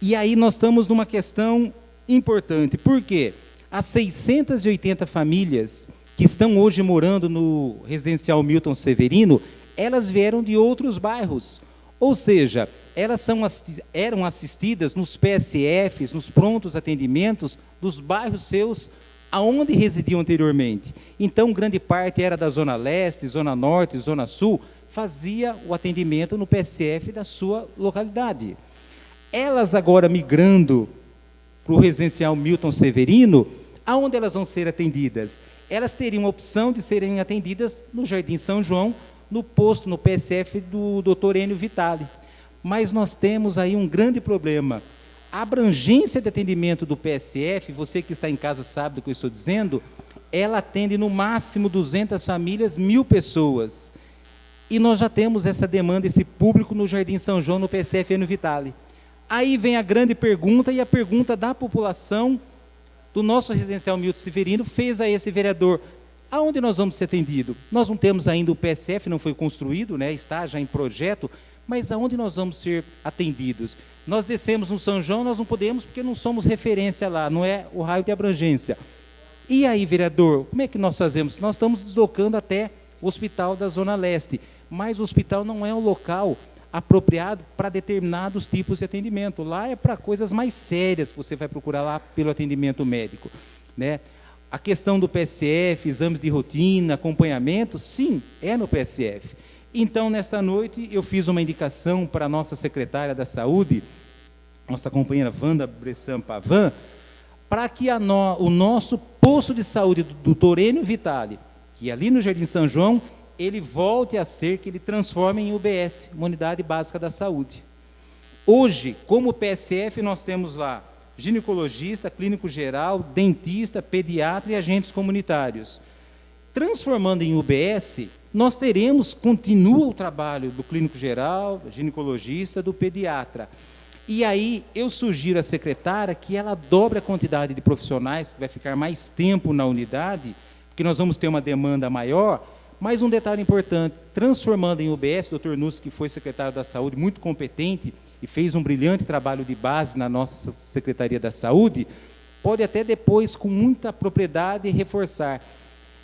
[SPEAKER 12] E aí nós estamos numa questão importante. Por quê? As 680 famílias que estão hoje morando no residencial Milton Severino, elas vieram de outros bairros. Ou seja, elas eram assistidas nos PSFs, nos prontos atendimentos dos bairros seus, aonde residiam anteriormente. Então, grande parte era da Zona Leste, Zona Norte, Zona Sul, fazia o atendimento no PSF da sua localidade. Elas agora migrando para o residencial Milton Severino, aonde elas vão ser atendidas? Elas teriam a opção de serem atendidas no Jardim São João, no posto, no PSF do Dr. Enio Vitale. Mas nós temos aí um grande problema. A abrangência de atendimento do PSF, você que está em casa sabe do que eu estou dizendo, ela atende no máximo 200 famílias, 1.000 pessoas. E nós já temos essa demanda, esse público no Jardim São João, no PSF Enio Vitale. Aí vem a grande pergunta, e a pergunta da população do nosso residencial Milton Severino fez a esse vereador: aonde nós vamos ser atendidos? Nós não temos ainda o PSF, não foi construído, né, está já em projeto, mas aonde nós vamos ser atendidos? Nós descemos no São João, nós não podemos porque não somos referência lá, não é o raio de abrangência. E aí, vereador, como é que nós fazemos? Nós estamos deslocando até o hospital da Zona Leste, mas o hospital não é um local apropriado para determinados tipos de atendimento. Lá é para coisas mais sérias que você vai procurar lá pelo atendimento médico, né? A questão do PSF, exames de rotina, acompanhamento, sim, é no PSF. Então, nesta noite, eu fiz uma indicação para a nossa secretária da Saúde, nossa companheira Wanda Bressan Pavan, para que o nosso posto de saúde do Dr. Enio Vitale, que ali no Jardim São João, ele volte a ser, que ele transforme em UBS, uma unidade básica da saúde. Hoje, como PSF, nós temos lá ginecologista, clínico geral, dentista, pediatra e agentes comunitários. Transformando em UBS, nós teremos, continua o trabalho do clínico geral, do ginecologista, do pediatra. E aí eu sugiro à secretária que ela dobre a quantidade de profissionais, que vai ficar mais tempo na unidade, porque nós vamos ter uma demanda maior. Mas um detalhe importante, transformando em UBS, o Dr. Nuss, que foi secretário da Saúde, muito competente, e fez um brilhante trabalho de base na nossa Secretaria da Saúde, pode até depois, com muita propriedade, reforçar.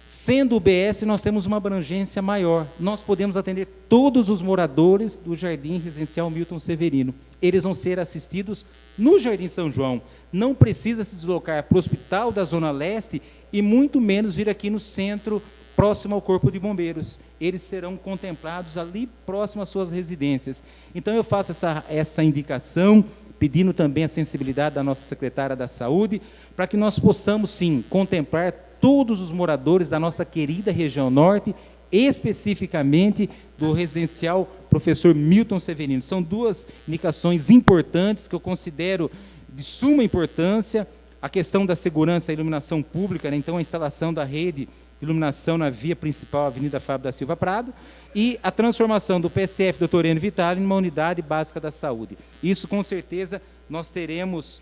[SPEAKER 12] Sendo UBS, nós temos uma abrangência maior. Nós podemos atender todos os moradores do Jardim Residencial Milton Severino. Eles vão ser assistidos no Jardim São João. Não precisa se deslocar para o Hospital da Zona Leste e muito menos vir aqui no centro, próximo ao Corpo de Bombeiros. Eles serão contemplados ali próximo às suas residências. Então, eu faço essa indicação, pedindo também a sensibilidade da nossa secretária da Saúde, para que nós possamos, sim, contemplar todos os moradores da nossa querida região norte, especificamente do residencial Professor Milton Severino. São duas indicações importantes que eu considero de suma importância: a questão da segurança e iluminação pública, né? Então, a instalação da rede de iluminação na via principal, Avenida Fábio da Silva Prado, e a transformação do PSF Dr. Enio Vitale em uma unidade básica da saúde. Isso, com certeza, nós teremos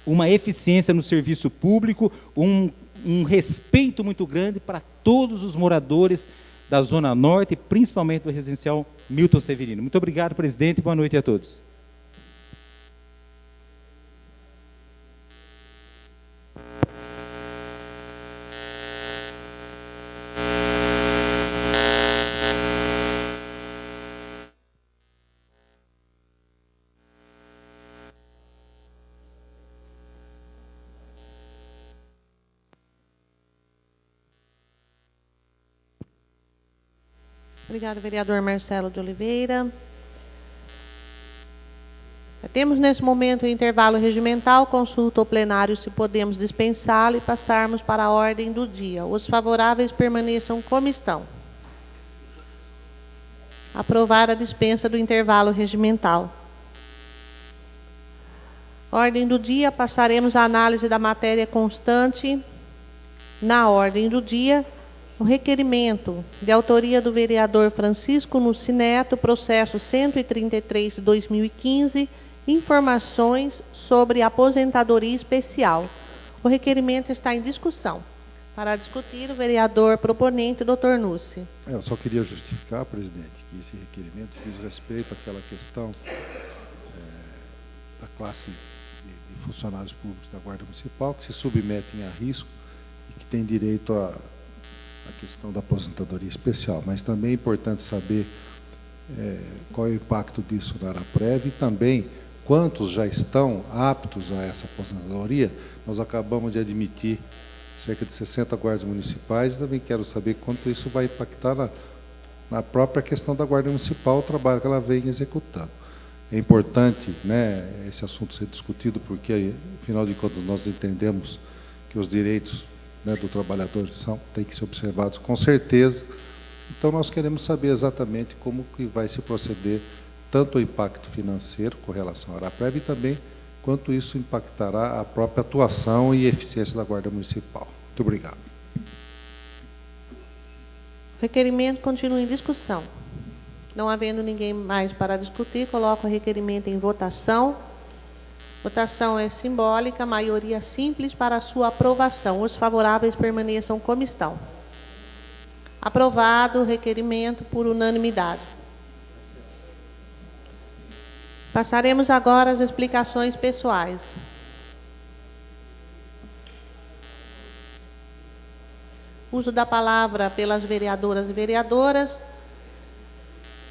[SPEAKER 12] uma eficiência no serviço público, um respeito muito grande para todos os moradores da Zona Norte, principalmente do residencial Milton Severino. Muito obrigado, presidente, e boa noite a todos.
[SPEAKER 1] Obrigada, vereador Marcelo de Oliveira. Temos nesse momento o intervalo regimental, consulta ao plenário se podemos dispensá-lo e passarmos para a ordem do dia. Os favoráveis permaneçam como estão. Aprovar a dispensa do intervalo regimental. Ordem do dia, passaremos à análise da matéria constante. Na ordem do dia, o requerimento de autoria do vereador Francisco Nussi Neto, processo 133/2015, informações sobre aposentadoria especial. O requerimento está em discussão. Para discutir, o vereador proponente, Dr. Nussi.
[SPEAKER 5] Eu só queria justificar, presidente, que esse requerimento diz respeito àquela questão da classe de funcionários públicos da Guarda Municipal que se submetem a risco e que têm direito à questão da aposentadoria especial. Mas também é importante saber qual é o impacto disso na Araprev e também quantos já estão aptos a essa aposentadoria. Nós acabamos de admitir cerca de 60 guardas municipais e também quero saber quanto isso vai impactar na própria questão da Guarda Municipal, o trabalho que ela vem executando. É importante, né, esse assunto ser discutido, porque, afinal de contas, nós entendemos que os direitos, né, do trabalhador têm que ser observados com certeza. Então, nós queremos saber exatamente como que vai se proceder, tanto o impacto financeiro com relação à Araprev e também quanto isso impactará a própria atuação e eficiência da Guarda Municipal. Muito obrigado.
[SPEAKER 1] O requerimento continua em discussão. Não havendo ninguém mais para discutir, coloco o requerimento em votação. Votação é simbólica, maioria simples para a sua aprovação. Os favoráveis permaneçam como estão. Aprovado o requerimento por unanimidade. Passaremos agora às explicações pessoais. Uso da palavra pelas vereadoras e vereadoras,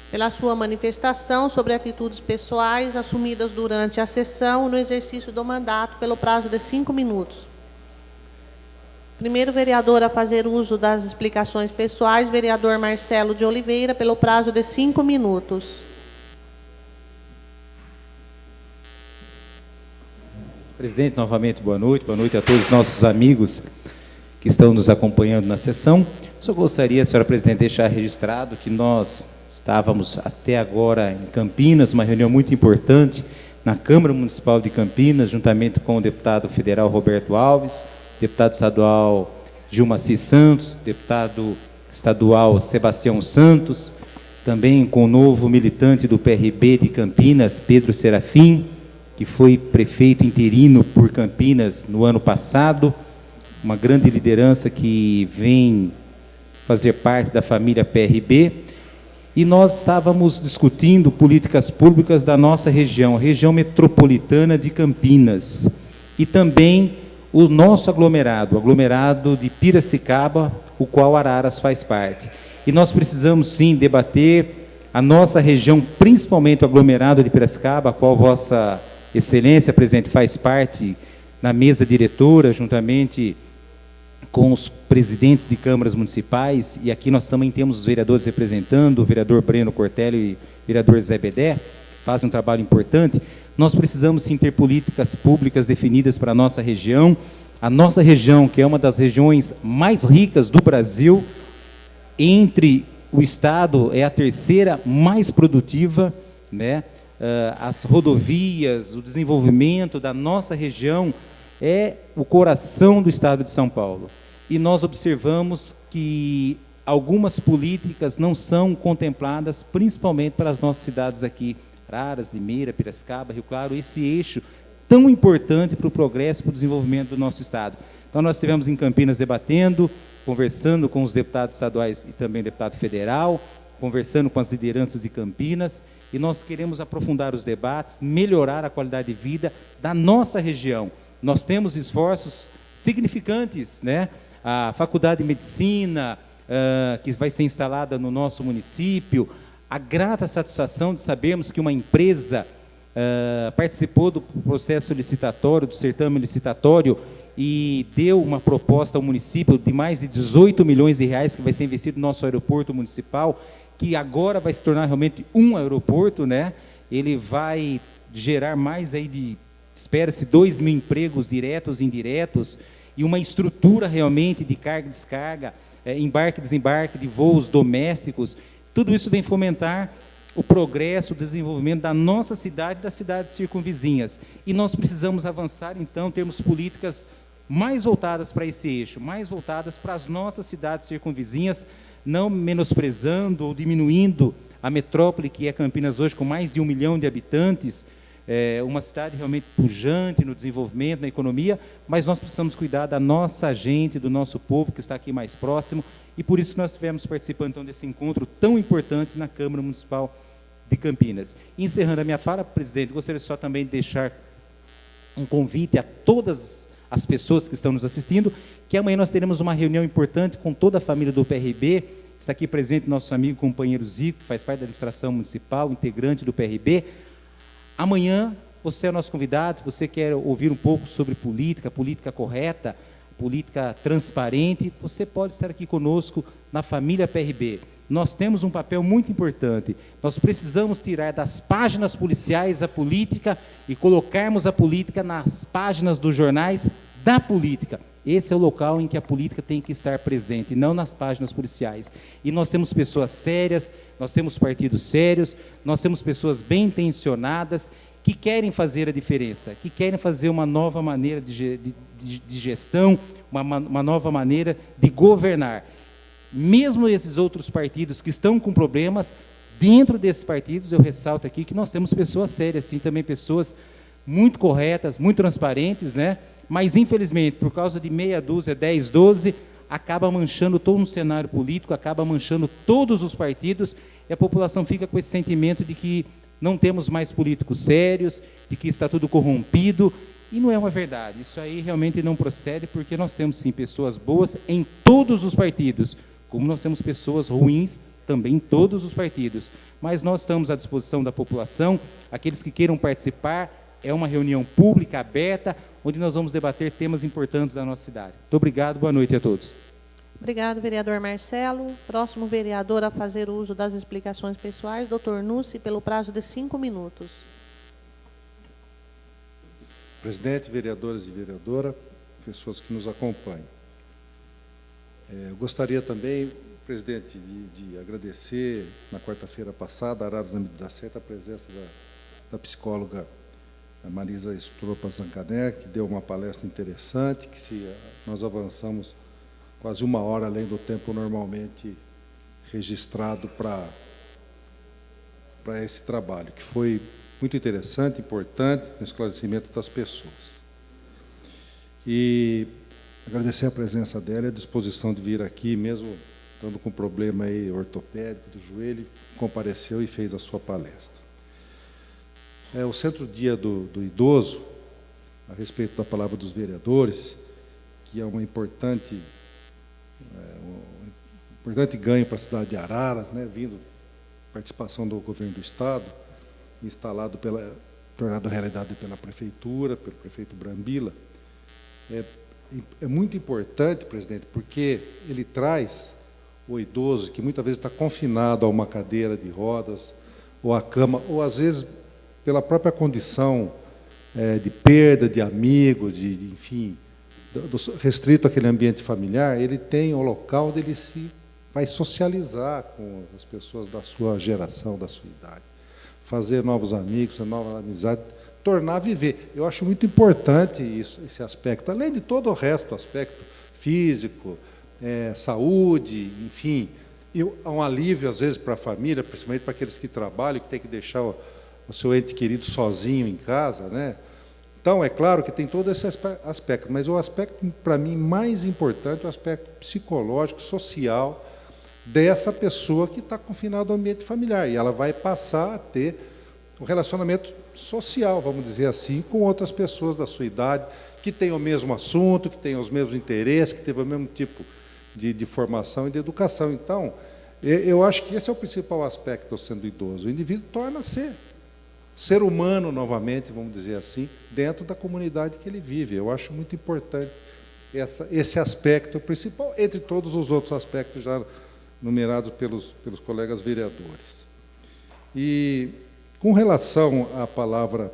[SPEAKER 1] pela sua manifestação sobre atitudes pessoais assumidas durante a sessão no exercício do mandato pelo prazo de 5 minutos. Primeiro vereador a fazer uso das explicações pessoais, vereador Marcelo de Oliveira, pelo prazo de 5 minutos.
[SPEAKER 12] Presidente, novamente, boa noite a todos os nossos amigos que estão nos acompanhando na sessão. Só gostaria, senhora presidente, deixar registrado que nós estávamos até agora em Campinas, uma reunião muito importante na Câmara Municipal de Campinas, juntamente com o deputado federal Roberto Alves, deputado estadual Gilmaci Santos, deputado estadual Sebastião Santos, também com o novo militante do PRB de Campinas, Pedro Serafim, que foi prefeito interino por Campinas no ano passado, uma grande liderança que vem fazer parte da família PRB, e nós estávamos discutindo políticas públicas da nossa região, a região metropolitana de Campinas, e também o nosso aglomerado, o aglomerado de Piracicaba, o qual Araras faz parte. E nós precisamos, sim, debater a nossa região, principalmente o aglomerado de Piracicaba, a qual Vossa Excelência, presidente, faz parte na mesa diretora, juntamente com os presidentes de câmaras municipais, e aqui nós também temos os vereadores representando, o vereador Breno Cortelli e o vereador Zé Bedé, fazem um trabalho importante. Nós precisamos sim ter políticas públicas definidas para a nossa região, que é uma das regiões mais ricas do Brasil, entre o estado é a terceira mais produtiva, né? As rodovias, o desenvolvimento da nossa região é o coração do estado de São Paulo. E nós observamos que algumas políticas não são contempladas, principalmente para as nossas cidades aqui, Araras, Limeira, Piracicaba, Rio Claro, esse eixo tão importante para o progresso e para o desenvolvimento do nosso estado. Então, nós estivemos em Campinas debatendo, conversando com os deputados estaduais e também deputado federal, conversando com as lideranças de Campinas, e nós queremos aprofundar os debates, melhorar a qualidade de vida da nossa região. Nós temos esforços significantes, né? A Faculdade de Medicina, que vai ser instalada no nosso município, a grata satisfação de sabermos que uma empresa participou do processo licitatório, do certame licitatório, e deu uma proposta ao município de mais de 18 milhões de reais que vai ser investido no nosso aeroporto municipal, que agora vai se tornar realmente um aeroporto, né? Ele vai gerar mais aí de, espera-se, 2 mil empregos diretos e indiretos, e uma estrutura realmente de carga e descarga, embarque e desembarque de voos domésticos. Tudo isso vem fomentar o progresso, o desenvolvimento da nossa cidade e das cidades circunvizinhas. E nós precisamos avançar, então, termos políticas mais voltadas para esse eixo, mais voltadas para as nossas cidades circunvizinhas, não menosprezando ou diminuindo a metrópole que é Campinas hoje, com mais de 1 milhão de habitantes, uma cidade realmente pujante no desenvolvimento, na economia, mas nós precisamos cuidar da nossa gente, do nosso povo que está aqui mais próximo, e por isso nós estivemos participando então, desse encontro tão importante na Câmara Municipal de Campinas. Encerrando a minha fala, presidente, gostaria só também de deixar um convite a todas as pessoas que estão nos assistindo, que amanhã nós teremos uma reunião importante com toda a família do PRB. Está aqui presente nosso amigo e companheiro Zico, que faz parte da administração municipal, integrante do PRB. Amanhã, você é o nosso convidado, se você quer ouvir um pouco sobre política, política correta, política transparente, você pode estar aqui conosco na família PRB. Nós temos um papel muito importante. Nós precisamos tirar das páginas policiais a política e colocarmos a política nas páginas dos jornais da política. Esse é o local em que a política tem que estar presente, não nas páginas policiais. E nós temos pessoas sérias, nós temos partidos sérios, nós temos pessoas bem intencionadas que querem fazer a diferença, que querem fazer uma nova maneira de gestão, uma nova maneira de governar. Mesmo esses outros partidos que estão com problemas, dentro desses partidos, eu ressalto aqui que nós temos pessoas sérias, sim, também pessoas muito corretas, muito transparentes, né? Mas, infelizmente, por causa de meia dúzia, 10, 12, acaba manchando todo um cenário político, acaba manchando todos os partidos, e a população fica com esse sentimento de que não temos mais políticos sérios, de que está tudo corrompido, e não é uma verdade. Isso aí realmente não procede, porque nós temos, sim, pessoas boas em todos os partidos, como nós temos pessoas ruins também em todos os partidos. Mas nós estamos à disposição da população, aqueles que queiram participar, é uma reunião pública, aberta, onde nós vamos debater temas importantes da nossa cidade. Muito obrigado, boa noite a todos.
[SPEAKER 1] Obrigado, vereador Marcelo. Próximo vereador a fazer uso das explicações pessoais, doutor Núcio, pelo prazo de 5 minutos.
[SPEAKER 5] Presidente, vereadores e vereadora, pessoas que nos acompanham. Eu gostaria também, presidente, de agradecer, na quarta-feira passada, Araras na Medida Certa, a presença da psicóloga Marisa Estropa Zancaner, que deu uma palestra interessante, que nós avançamos quase 1 hora além do tempo normalmente registrado para esse trabalho, que foi muito interessante, importante, no esclarecimento das pessoas. E agradecer a presença dela e a disposição de vir aqui, mesmo estando com problema aí ortopédico do joelho, compareceu e fez a sua palestra. O Centro-Dia do Idoso, a respeito da palavra dos vereadores, que é um importante ganho para a cidade de Araras, né, vindo participação do governo do Estado, tornado realidade pela Prefeitura, pelo prefeito Brambila. É muito importante, presidente, porque ele traz o idoso, que muitas vezes está confinado a uma cadeira de rodas, ou a cama, ou às vezes, pela própria condição de perda de amigos, enfim, restrito àquele ambiente familiar, ele tem o local onde ele vai socializar com as pessoas da sua geração, da sua idade, fazer novos amigos, novas amizades, tornar a viver. Eu acho muito importante esse aspecto, além de todo o resto, aspecto físico, saúde, enfim, e um alívio, às vezes, para a família, principalmente para aqueles que trabalham, que tem que deixar o seu ente querido sozinho em casa, né? Então, é claro que tem todo esse aspecto, mas o aspecto, para mim, mais importante é o aspecto psicológico, social, dessa pessoa que está confinada ao ambiente familiar, e ela vai passar a ter um relacionamento social, vamos dizer assim, com outras pessoas da sua idade, que têm o mesmo assunto, que têm os mesmos interesses, que têm o mesmo tipo de formação e de educação. Então, eu acho que esse é o principal aspecto do sendo idoso. O indivíduo torna-se ser humano novamente, vamos dizer assim, dentro da comunidade que ele vive. Eu acho muito importante esse aspecto principal, entre todos os outros aspectos já numerados pelos colegas vereadores. E, com relação à palavra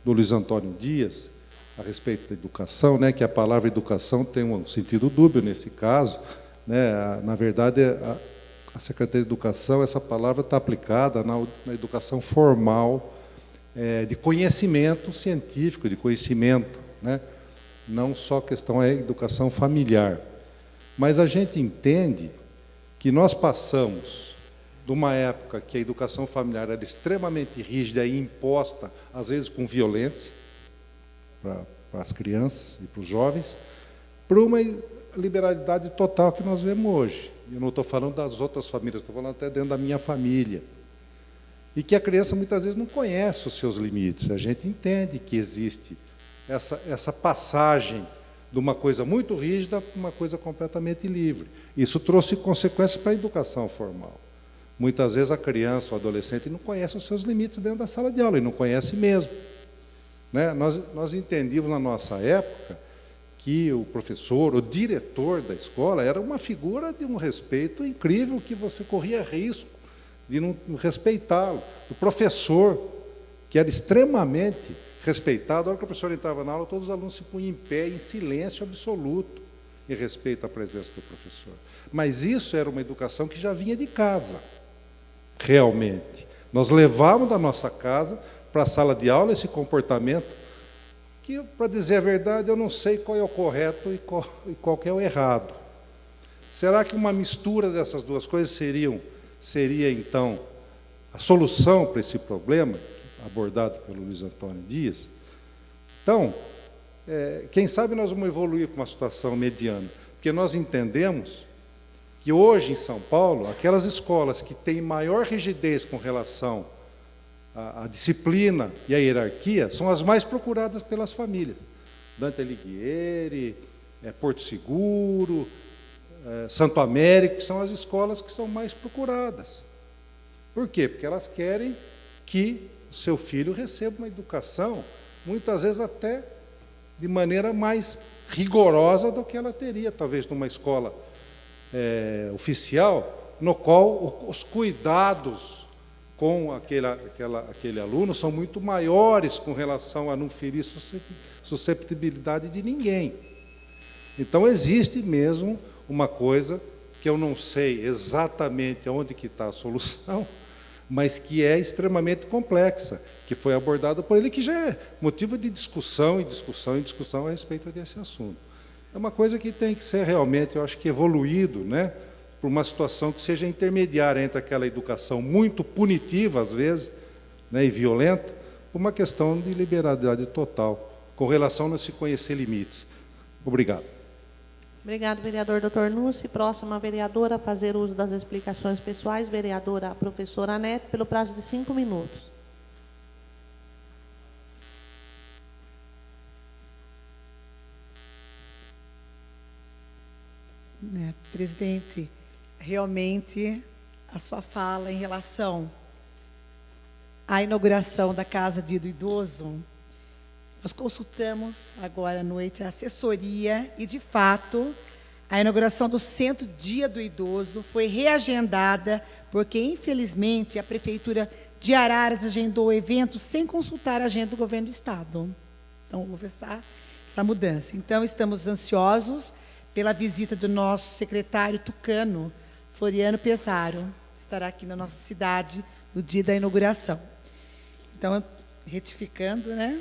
[SPEAKER 5] do Luiz Antônio Dias, a respeito da educação, né, que a palavra educação tem um sentido dúbio nesse caso, né, na verdade, a Secretaria de Educação, essa palavra está aplicada na educação formal, de conhecimento científico, de conhecimento, né, não só questão é educação familiar. Mas a gente entende que nós passamos de uma época que a educação familiar era extremamente rígida e imposta, às vezes com violência, para as crianças e para os jovens, para uma liberalidade total que nós vemos hoje. Eu não estou falando das outras famílias, estou falando até dentro da minha família. E que a criança muitas vezes não conhece os seus limites. A gente entende que existe essa passagem de uma coisa muito rígida para uma coisa completamente livre. Isso trouxe consequências para a educação formal. Muitas vezes a criança ou adolescente não conhece os seus limites dentro da sala de aula, e não conhece mesmo. Né? Nós entendíamos na nossa época que o professor, o diretor da escola, era uma figura de um respeito incrível, que você corria risco de não respeitá-lo. O professor, que era extremamente respeitado, a hora que o professor entrava na aula, todos os alunos se punham em pé, em silêncio absoluto, em respeito à presença do professor. Mas isso era uma educação que já vinha de casa, realmente. Nós levávamos da nossa casa para a sala de aula esse comportamento, que, para dizer a verdade, eu não sei qual é o correto e qual que é o errado. Será que uma mistura dessas duas coisas seria, então, a solução para esse problema, abordado pelo Luiz Antônio Dias? Então, quem sabe nós vamos evoluir para uma situação mediana, porque nós entendemos que hoje em São Paulo, aquelas escolas que têm maior rigidez com relação à disciplina e à hierarquia são as mais procuradas pelas famílias. Dante Alighieri, Porto Seguro, Santo Américo, que são as escolas que são mais procuradas. Por quê? Porque elas querem que o seu filho receba uma educação, muitas vezes até de maneira mais rigorosa do que ela teria, talvez, numa escola oficial, no qual os cuidados com aquele aluno são muito maiores com relação a não ferir susceptibilidade de ninguém. Então, existe mesmo uma coisa que eu não sei exatamente onde que está a solução, mas que é extremamente complexa, que foi abordada por ele, que já é motivo de discussão a respeito desse assunto. É uma coisa que tem que ser realmente, eu acho que evoluído, né, para uma situação que seja intermediária entre aquela educação muito punitiva, às vezes, né, e violenta, para uma questão de liberalidade total, com relação a não se conhecer limites. Obrigado.
[SPEAKER 1] Obrigado, vereador Dr. Nussi. Próxima vereadora a fazer uso das explicações pessoais, vereadora professora Anete, pelo prazo de 5 minutos.
[SPEAKER 9] Presidente, realmente a sua fala em relação à inauguração da Casa do Idoso, nós consultamos agora à noite a assessoria e, de fato, a inauguração do Centro Dia do Idoso foi reagendada porque, infelizmente, a Prefeitura de Araras agendou o evento sem consultar a agenda do Governo do Estado. Então, houve essa mudança. Então, estamos ansiosos pela visita do nosso secretário tucano, Floriano Pesaro, que estará aqui na nossa cidade no dia da inauguração. Então, retificando, né?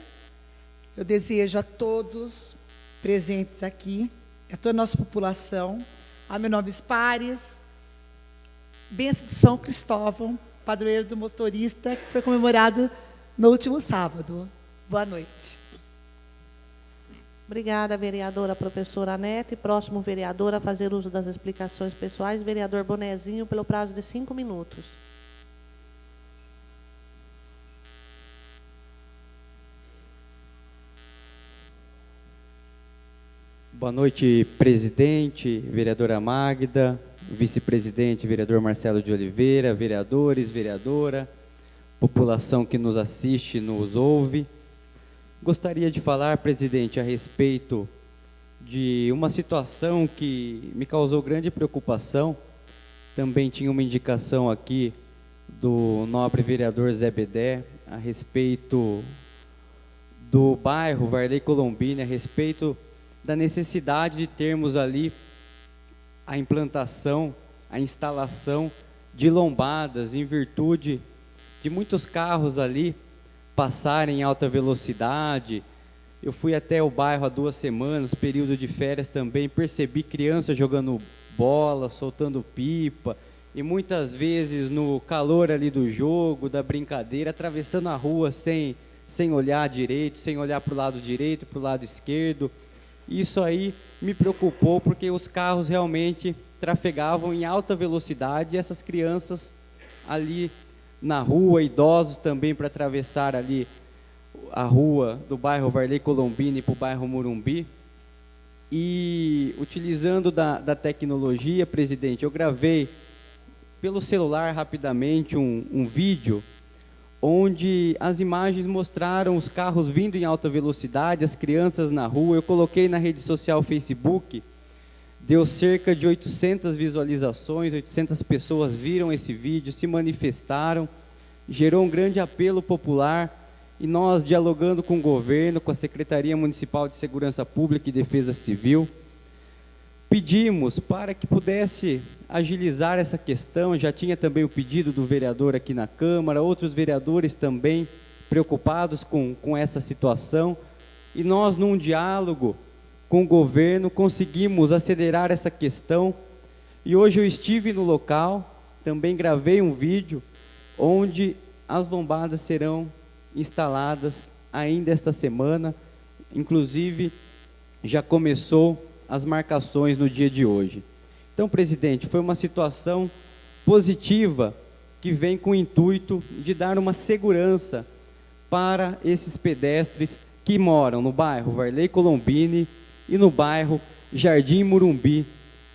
[SPEAKER 9] Eu desejo a todos presentes aqui, a toda a nossa população, a meus nobres pares, bênção de São Cristóvão, padroeiro do motorista, que foi comemorado no último sábado. Boa noite.
[SPEAKER 1] Obrigada, vereadora professora Anete. Próximo vereador a fazer uso das explicações pessoais, vereador Bonezinho, pelo prazo de 5 minutos.
[SPEAKER 7] Boa noite, presidente, vereadora Magda, vice-presidente, vereador Marcelo de Oliveira, vereadores, vereadora, população que nos assiste, nos ouve. Gostaria de falar, presidente, a respeito de uma situação que me causou grande preocupação. Também tinha uma indicação aqui do nobre vereador Zé Bedé a respeito do bairro Varley Colombini, a respeito da necessidade de termos ali a implantação, a instalação de lombadas, em virtude de muitos carros ali passarem em alta velocidade. Eu fui até o bairro há 2 semanas, período de férias também, percebi crianças jogando bola, soltando pipa, e muitas vezes no calor ali do jogo, da brincadeira, atravessando a rua sem olhar direito, sem olhar para o lado direito, para o lado esquerdo. Isso aí me preocupou, porque os carros realmente trafegavam em alta velocidade, e essas crianças ali na rua, idosos também para atravessar ali a rua do bairro Varley Colombini para o bairro Morumbi. E utilizando da tecnologia, presidente, eu gravei pelo celular rapidamente um vídeo onde as imagens mostraram os carros vindo em alta velocidade, as crianças na rua. Eu coloquei na rede social Facebook, deu cerca de 800 visualizações, 800 pessoas viram esse vídeo, se manifestaram, gerou um grande apelo popular, e nós, dialogando com o governo, com a Secretaria Municipal de Segurança Pública e Defesa Civil, pedimos para que pudesse agilizar essa questão. Já tinha também o pedido do vereador aqui na Câmara, outros vereadores também preocupados com essa situação, e nós, num diálogo com o governo, conseguimos acelerar essa questão, e hoje eu estive no local, também gravei um vídeo, onde as lombadas serão instaladas ainda esta semana, inclusive já começou as marcações no dia de hoje. Então, presidente, foi uma situação positiva que vem com o intuito de dar uma segurança para esses pedestres que moram no bairro Varley Colombini e no bairro Jardim Morumbi,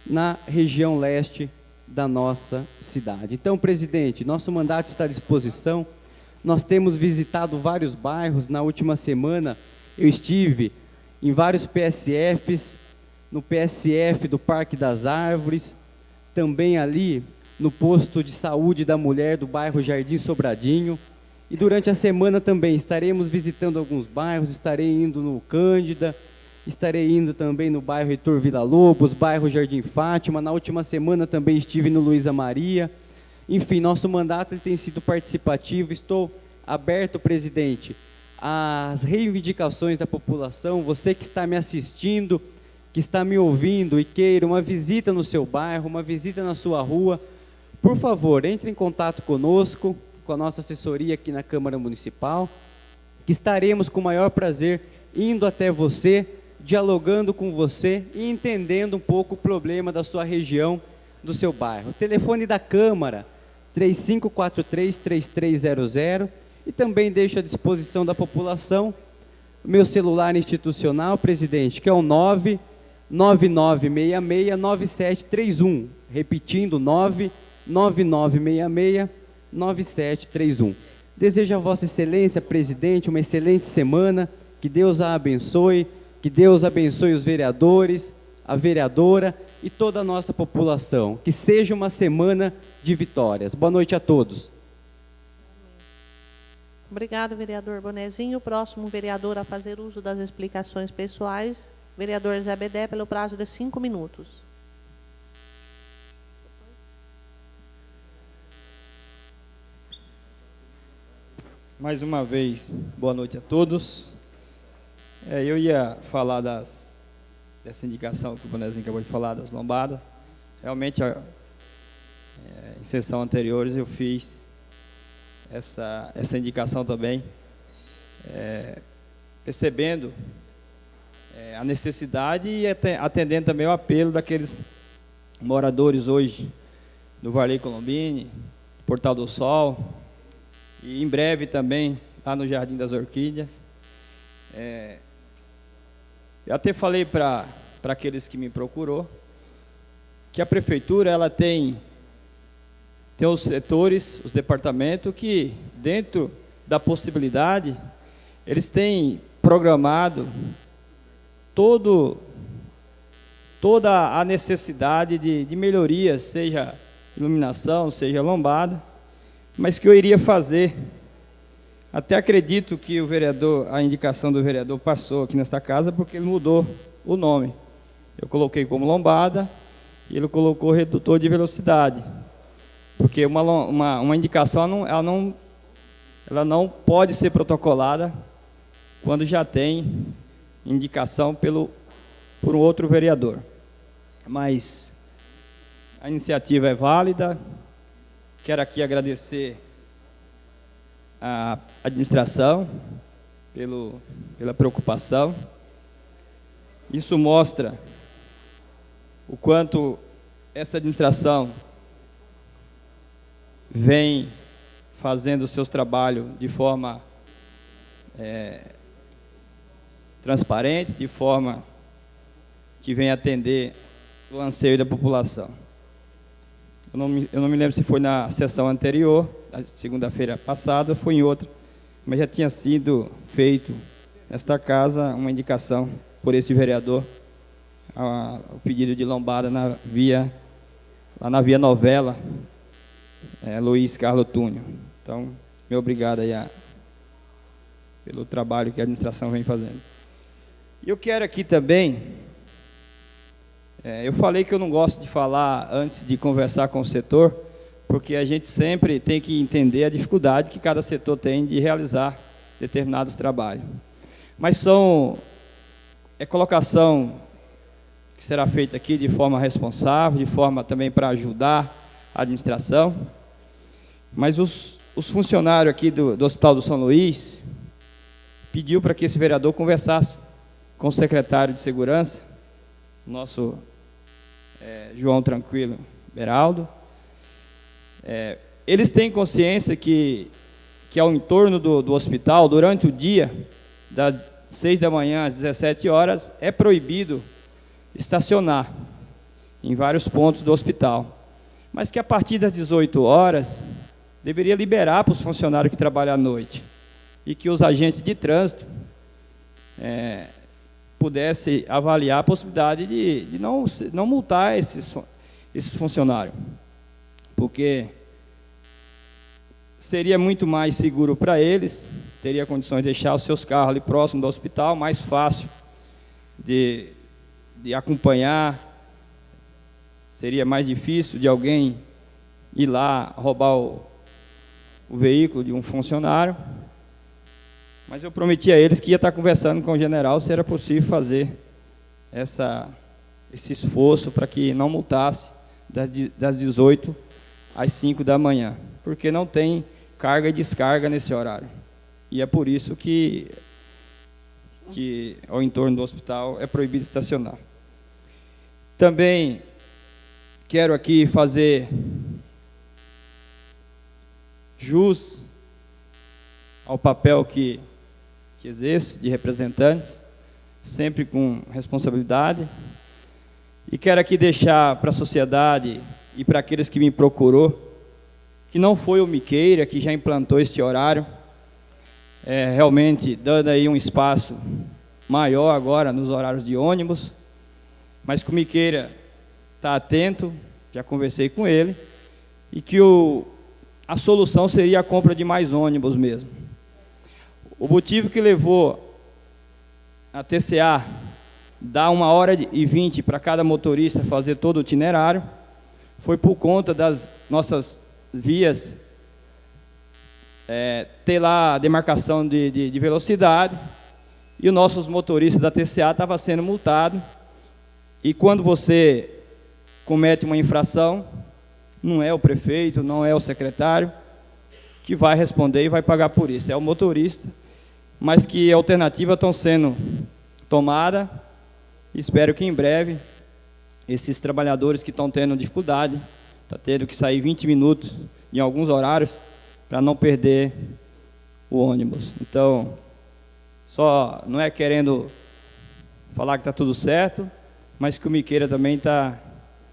[SPEAKER 7] na região leste da nossa cidade. Então, presidente, nosso mandato está à disposição. Nós temos visitado vários bairros. Na última semana eu estive em vários PSFs, no PSF do Parque das Árvores, também ali no posto de saúde da mulher do bairro Jardim Sobradinho, e durante a semana também estaremos visitando alguns bairros. Estarei indo no Cândida, estarei indo também no bairro Heitor Villa-Lobos, bairro Jardim Fátima. Na última semana também estive no Luísa Maria. Enfim, nosso mandato ele tem sido participativo. Estou aberto, presidente, às reivindicações da população. Você que está me assistindo, que está me ouvindo e queira uma visita no seu bairro, uma visita na sua rua, por favor, entre em contato conosco, com a nossa assessoria aqui na Câmara Municipal, que estaremos com o maior prazer indo até você, dialogando com você e entendendo um pouco o problema da sua região, do seu bairro. O telefone da Câmara, 3543-3300, e também deixo à disposição da população o meu celular institucional, presidente, que é o 99966-9731, repetindo, 99966-9731. Desejo a Vossa Excelência, presidente, uma excelente semana, que Deus a abençoe, que Deus abençoe os vereadores, a vereadora e toda a nossa população. Que seja uma semana de vitórias. Boa noite a todos.
[SPEAKER 1] Obrigado, vereador Bonezinho. O próximo vereador a fazer uso das explicações pessoais, vereador Zé Bedé, pelo prazo de 5 minutos.
[SPEAKER 4] Mais uma vez, boa noite a todos. Eu ia falar dessa indicação que o Bonezinho acabou de falar, das lombadas. Realmente, em sessão anteriores, eu fiz essa indicação também, percebendo a necessidade e atendendo também o apelo daqueles moradores hoje do Varley Colombini, do Portal do Sol, e em breve também lá no Jardim das Orquídeas. Eu até falei para aqueles que me procurou que a prefeitura ela tem os setores, os departamentos que, dentro da possibilidade, eles têm programado toda a necessidade de melhorias, seja iluminação, seja lombada, mas que eu iria fazer. Até acredito que a indicação do vereador passou aqui nesta casa, porque ele mudou o nome. Eu coloquei como lombada e ele colocou redutor de velocidade. Porque uma indicação ela não pode ser protocolada quando já tem indicação por um outro vereador. Mas a iniciativa é válida. Quero aqui agradecer a administração pela preocupação. Isso mostra o quanto essa administração vem fazendo os seus trabalhos de forma transparente, de forma que venha atender o anseio da população. Eu não me lembro se foi na sessão anterior, na segunda-feira passada, ou foi em outra, mas já tinha sido feito nesta casa uma indicação por esse vereador, o pedido de lombada lá na Via Novela, Luiz Carlos Túnio. Então, meu obrigado aí pelo trabalho que a administração vem fazendo. E eu quero aqui também, eu falei que eu não gosto de falar antes de conversar com o setor, porque a gente sempre tem que entender a dificuldade que cada setor tem de realizar determinados trabalhos. Mas é colocação que será feita aqui de forma responsável, de forma também para ajudar a administração. Mas os funcionários aqui do Hospital do São Luís pediu para que esse vereador conversasse com o secretário de Segurança, nosso João Tranquilo Beraldo. Eles têm consciência que ao entorno do hospital, durante o dia, das 6 da manhã às 17 horas, é proibido estacionar em vários pontos do hospital. Mas que a partir das 18 horas, deveria liberar para os funcionários que trabalham à noite. E que os agentes de trânsito pudessem avaliar a possibilidade de não multar esses funcionários. Porque seria muito mais seguro para eles, teria condições de deixar os seus carros ali próximo do hospital, mais fácil de acompanhar, seria mais difícil de alguém ir lá roubar o veículo de um funcionário. Mas eu prometi a eles que ia estar conversando com o general se era possível fazer esse esforço para que não multasse das 18 às 5 da manhã, porque não tem carga e descarga nesse horário. E é por isso que ao entorno do hospital é proibido estacionar. Também quero aqui fazer jus ao papel que exerço de representantes, sempre com responsabilidade. E quero aqui deixar para a sociedade e para aqueles que me procurou, que não foi o Miqueira que já implantou este horário, realmente dando aí um espaço maior agora nos horários de ônibus, mas que o Miqueira está atento, já conversei com ele, e que a solução seria a compra de mais ônibus mesmo. O motivo que levou a TCA dar 1h20 para cada motorista fazer todo o itinerário foi por conta das nossas vias ter lá a demarcação de velocidade, e os nossos motoristas da TCA estavam sendo multados, e quando você comete uma infração, não é o prefeito, não é o secretário que vai responder e vai pagar por isso, é o motorista, mas que alternativas estão sendo tomadas, espero que em breve esses trabalhadores que estão tendo dificuldade, está tendo que sair 20 minutos em alguns horários para não perder o ônibus. Então, só não é querendo falar que está tudo certo, mas que o Miqueira também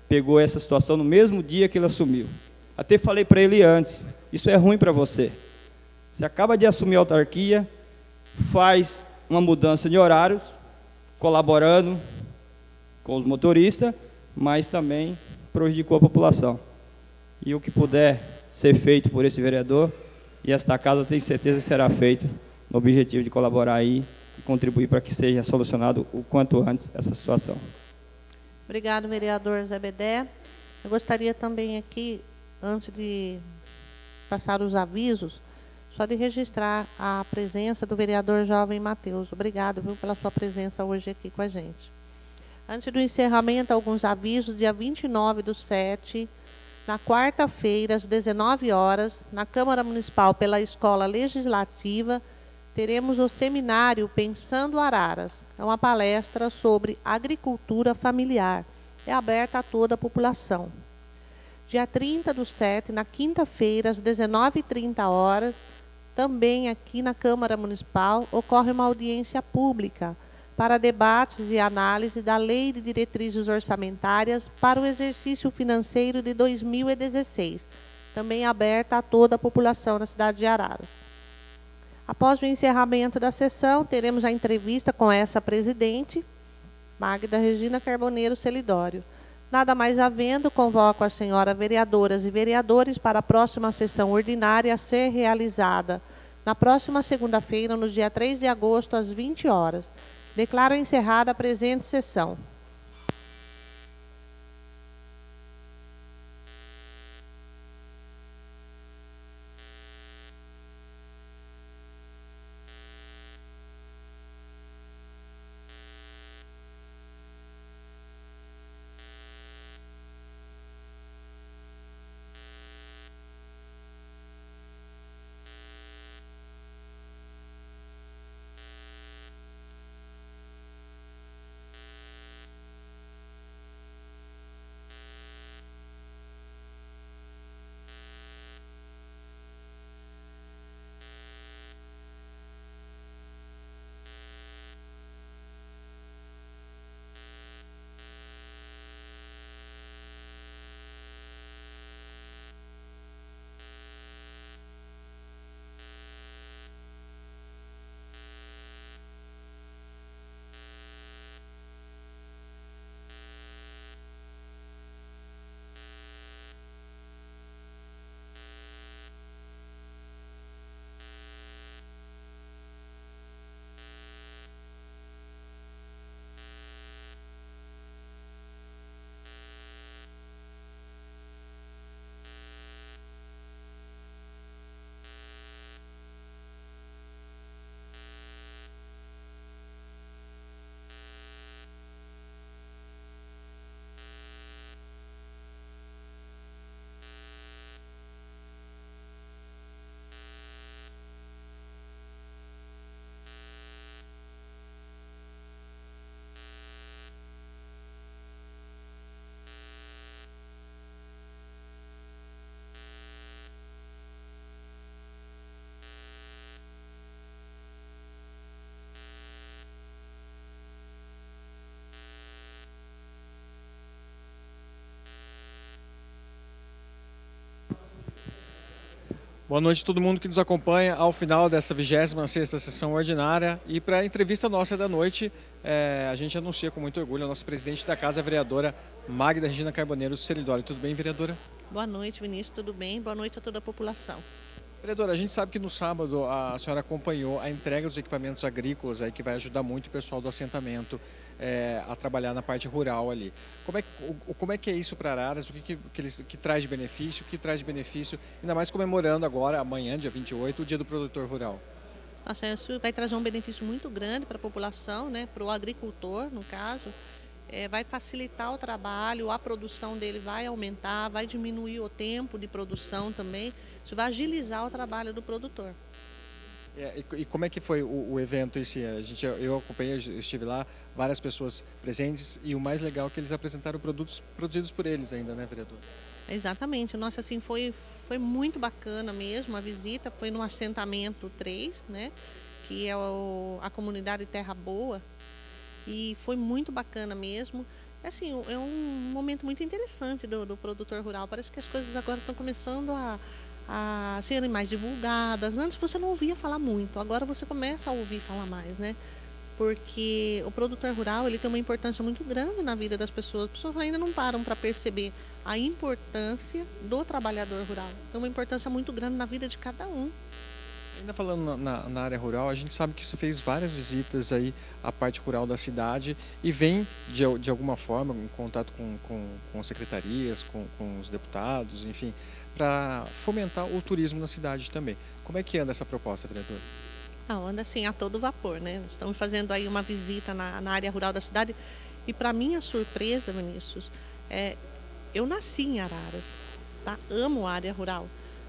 [SPEAKER 4] pegou essa situação no mesmo dia que ele assumiu. Até falei para ele antes, isso é ruim para você. Você acaba de assumir a autarquia, faz uma mudança de horários, colaborando com os motoristas, mas também prejudicou a população. E o que puder ser feito por esse vereador, e esta casa tem certeza que será feito no objetivo de colaborar aí e contribuir para que seja solucionado o quanto antes essa situação.
[SPEAKER 1] Obrigado, vereador Zé Bedé. Eu gostaria também aqui, antes de passar os avisos, só de registrar a presença do vereador Jovem Matheus. Obrigado, viu, pela sua presença hoje aqui com a gente. Antes do encerramento, alguns avisos. Dia 29/7, na quarta-feira, às 19 horas, na Câmara Municipal, pela Escola Legislativa, teremos o seminário Pensando Araras. É uma palestra sobre agricultura familiar. É aberta a toda a população. Dia 30/7, na quinta-feira, às 19h30, também aqui na Câmara Municipal ocorre uma audiência pública para debates e análise da Lei de Diretrizes Orçamentárias para o exercício financeiro de 2016, também aberta a toda a população da cidade de Araras. Após o encerramento da sessão, teremos a entrevista com essa presidente, Magda Regina Carboneiro Celidório. Nada mais havendo, convoco as senhoras vereadoras e vereadores para a próxima sessão ordinária a ser realizada na próxima segunda-feira, no dia 3 de agosto, às 20 horas. Declaro encerrada a presente sessão.
[SPEAKER 13] Boa noite a todo mundo que nos acompanha ao final dessa 26ª sessão ordinária. E para a entrevista nossa da noite, a gente anuncia com muito orgulho a nossa presidente da Casa, a vereadora Magda Regina Carboneiro Celidório. Tudo bem, vereadora?
[SPEAKER 1] Boa noite, Vinícius, tudo bem? Boa noite a toda a população.
[SPEAKER 13] Vereadora, a gente sabe que no sábado a senhora acompanhou a entrega dos equipamentos agrícolas, aí, que vai ajudar muito o pessoal do assentamento a trabalhar na parte rural ali. Como é que é isso para Araras? O que traz de benefício? O que traz de benefício? Ainda mais comemorando agora, amanhã, dia 28, o Dia do Produtor Rural.
[SPEAKER 1] Nossa, isso vai trazer um benefício muito grande para a população, né? Para o agricultor, no caso. Vai facilitar o trabalho, a produção dele vai aumentar, vai diminuir o tempo de produção também. Isso vai agilizar o trabalho do produtor.
[SPEAKER 13] E como é que foi o evento em si? Eu acompanhei, eu estive lá, várias pessoas presentes, e o mais legal é que eles apresentaram produtos produzidos por eles ainda, né, vereador?
[SPEAKER 1] Exatamente. Nossa, assim, foi muito bacana mesmo. A visita foi no assentamento 3, né, que é a comunidade Terra Boa, e foi muito bacana mesmo. Assim, é um momento muito interessante do produtor rural. Parece que as coisas agora estão começando a serem mais divulgadas. Antes você não ouvia falar muito, agora você começa a ouvir falar mais, né? Porque o produtor rural, ele tem uma importância muito grande na vida das pessoas. As pessoas ainda não param para perceber a importância do trabalhador rural. Tem uma importância muito grande na vida de cada um.
[SPEAKER 13] Ainda falando na área rural, a gente sabe que você fez várias visitas aí à parte rural da cidade e vem, de alguma forma, em contato com secretarias, com os deputados, enfim, para fomentar o turismo na cidade também. Como é que anda essa proposta, vereador?
[SPEAKER 1] Anda assim, a todo vapor, né? Estamos fazendo aí uma visita na área rural da cidade e, para minha surpresa, Vinícius, eu nasci em Araras, tá? Amo a área rural,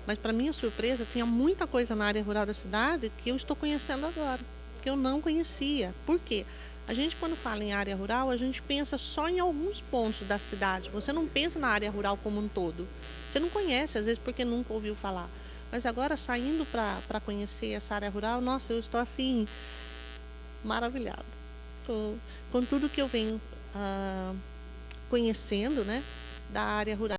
[SPEAKER 1] mas, para minha surpresa, tinha muita coisa na área rural da cidade que eu estou conhecendo agora, que eu não conhecia. Por quê? A gente, quando fala em área rural, a gente pensa só em alguns pontos da cidade. Você não pensa na área rural como um todo. Você não conhece, às vezes, porque nunca ouviu falar. Mas agora, saindo para conhecer essa área rural, nossa, eu estou assim, maravilhada com tudo que eu venho conhecendo, né, da área rural.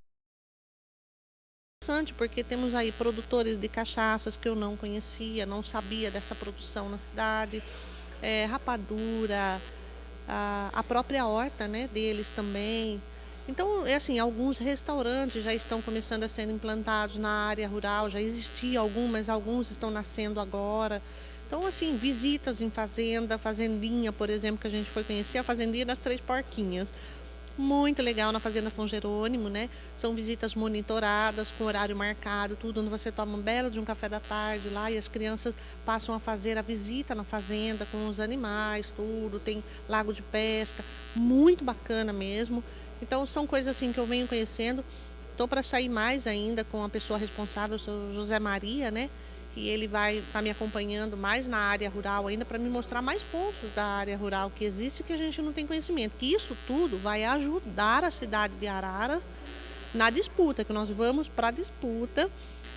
[SPEAKER 1] Interessante, porque temos aí produtores de cachaças que eu não conhecia, não sabia dessa produção na cidade, rapadura, a própria horta, né, deles também. Então, assim, alguns restaurantes já estão começando a ser implantados na área rural, já existia alguns, mas alguns estão nascendo agora. Então, assim, visitas em fazenda, fazendinha, por exemplo, que a gente foi conhecer, a fazendinha das Três Porquinhas. Muito legal na Fazenda São Jerônimo, né? São visitas monitoradas, com horário marcado, tudo, onde você toma um belo de um café da tarde lá e as crianças passam a fazer a visita na fazenda com os animais, tudo, tem lago de pesca, muito bacana mesmo. Então são coisas assim que eu venho conhecendo. Estou para sair mais ainda com a pessoa responsável, o seu José Maria, né? E ele vai estar me acompanhando mais na área rural ainda para me mostrar mais pontos da área rural que existe e que a gente não tem conhecimento. Que isso tudo vai ajudar a cidade de Araras na disputa, que nós vamos para a disputa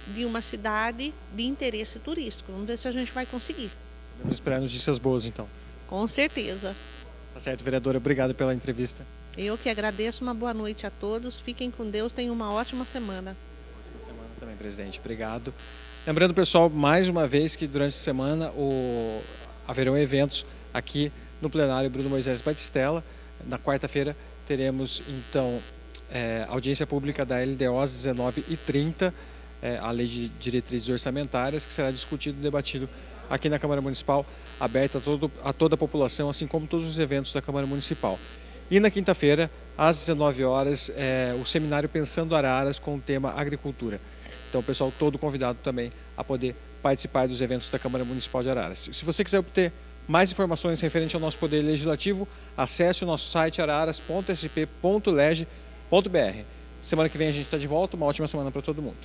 [SPEAKER 1] de uma cidade de interesse turístico. Vamos ver se a gente vai conseguir.
[SPEAKER 13] Vamos esperar notícias boas, então.
[SPEAKER 1] Com certeza.
[SPEAKER 13] Tá certo, vereadora. Obrigado pela entrevista.
[SPEAKER 1] Eu que agradeço. Uma boa noite a todos. Fiquem com Deus. Tenham uma ótima semana.
[SPEAKER 13] Ótima semana também, presidente. Obrigado. Lembrando, pessoal, mais uma vez que durante a semana haverão eventos aqui no plenário Bruno Moisés Batistella. Na quarta-feira teremos, então, audiência pública da LDO às 19h30, a Lei de Diretrizes Orçamentárias, que será discutido e debatido aqui na Câmara Municipal, aberta a toda a população, assim como todos os eventos da Câmara Municipal. E na quinta-feira, às 19 horas, o seminário Pensando Araras com o tema Agricultura. Então, o pessoal todo convidado também a poder participar dos eventos da Câmara Municipal de Araras. Se você quiser obter mais informações referente ao nosso Poder Legislativo, acesse o nosso site araras.sp.leg.br. Semana que vem a gente está de volta. Uma ótima semana para todo mundo.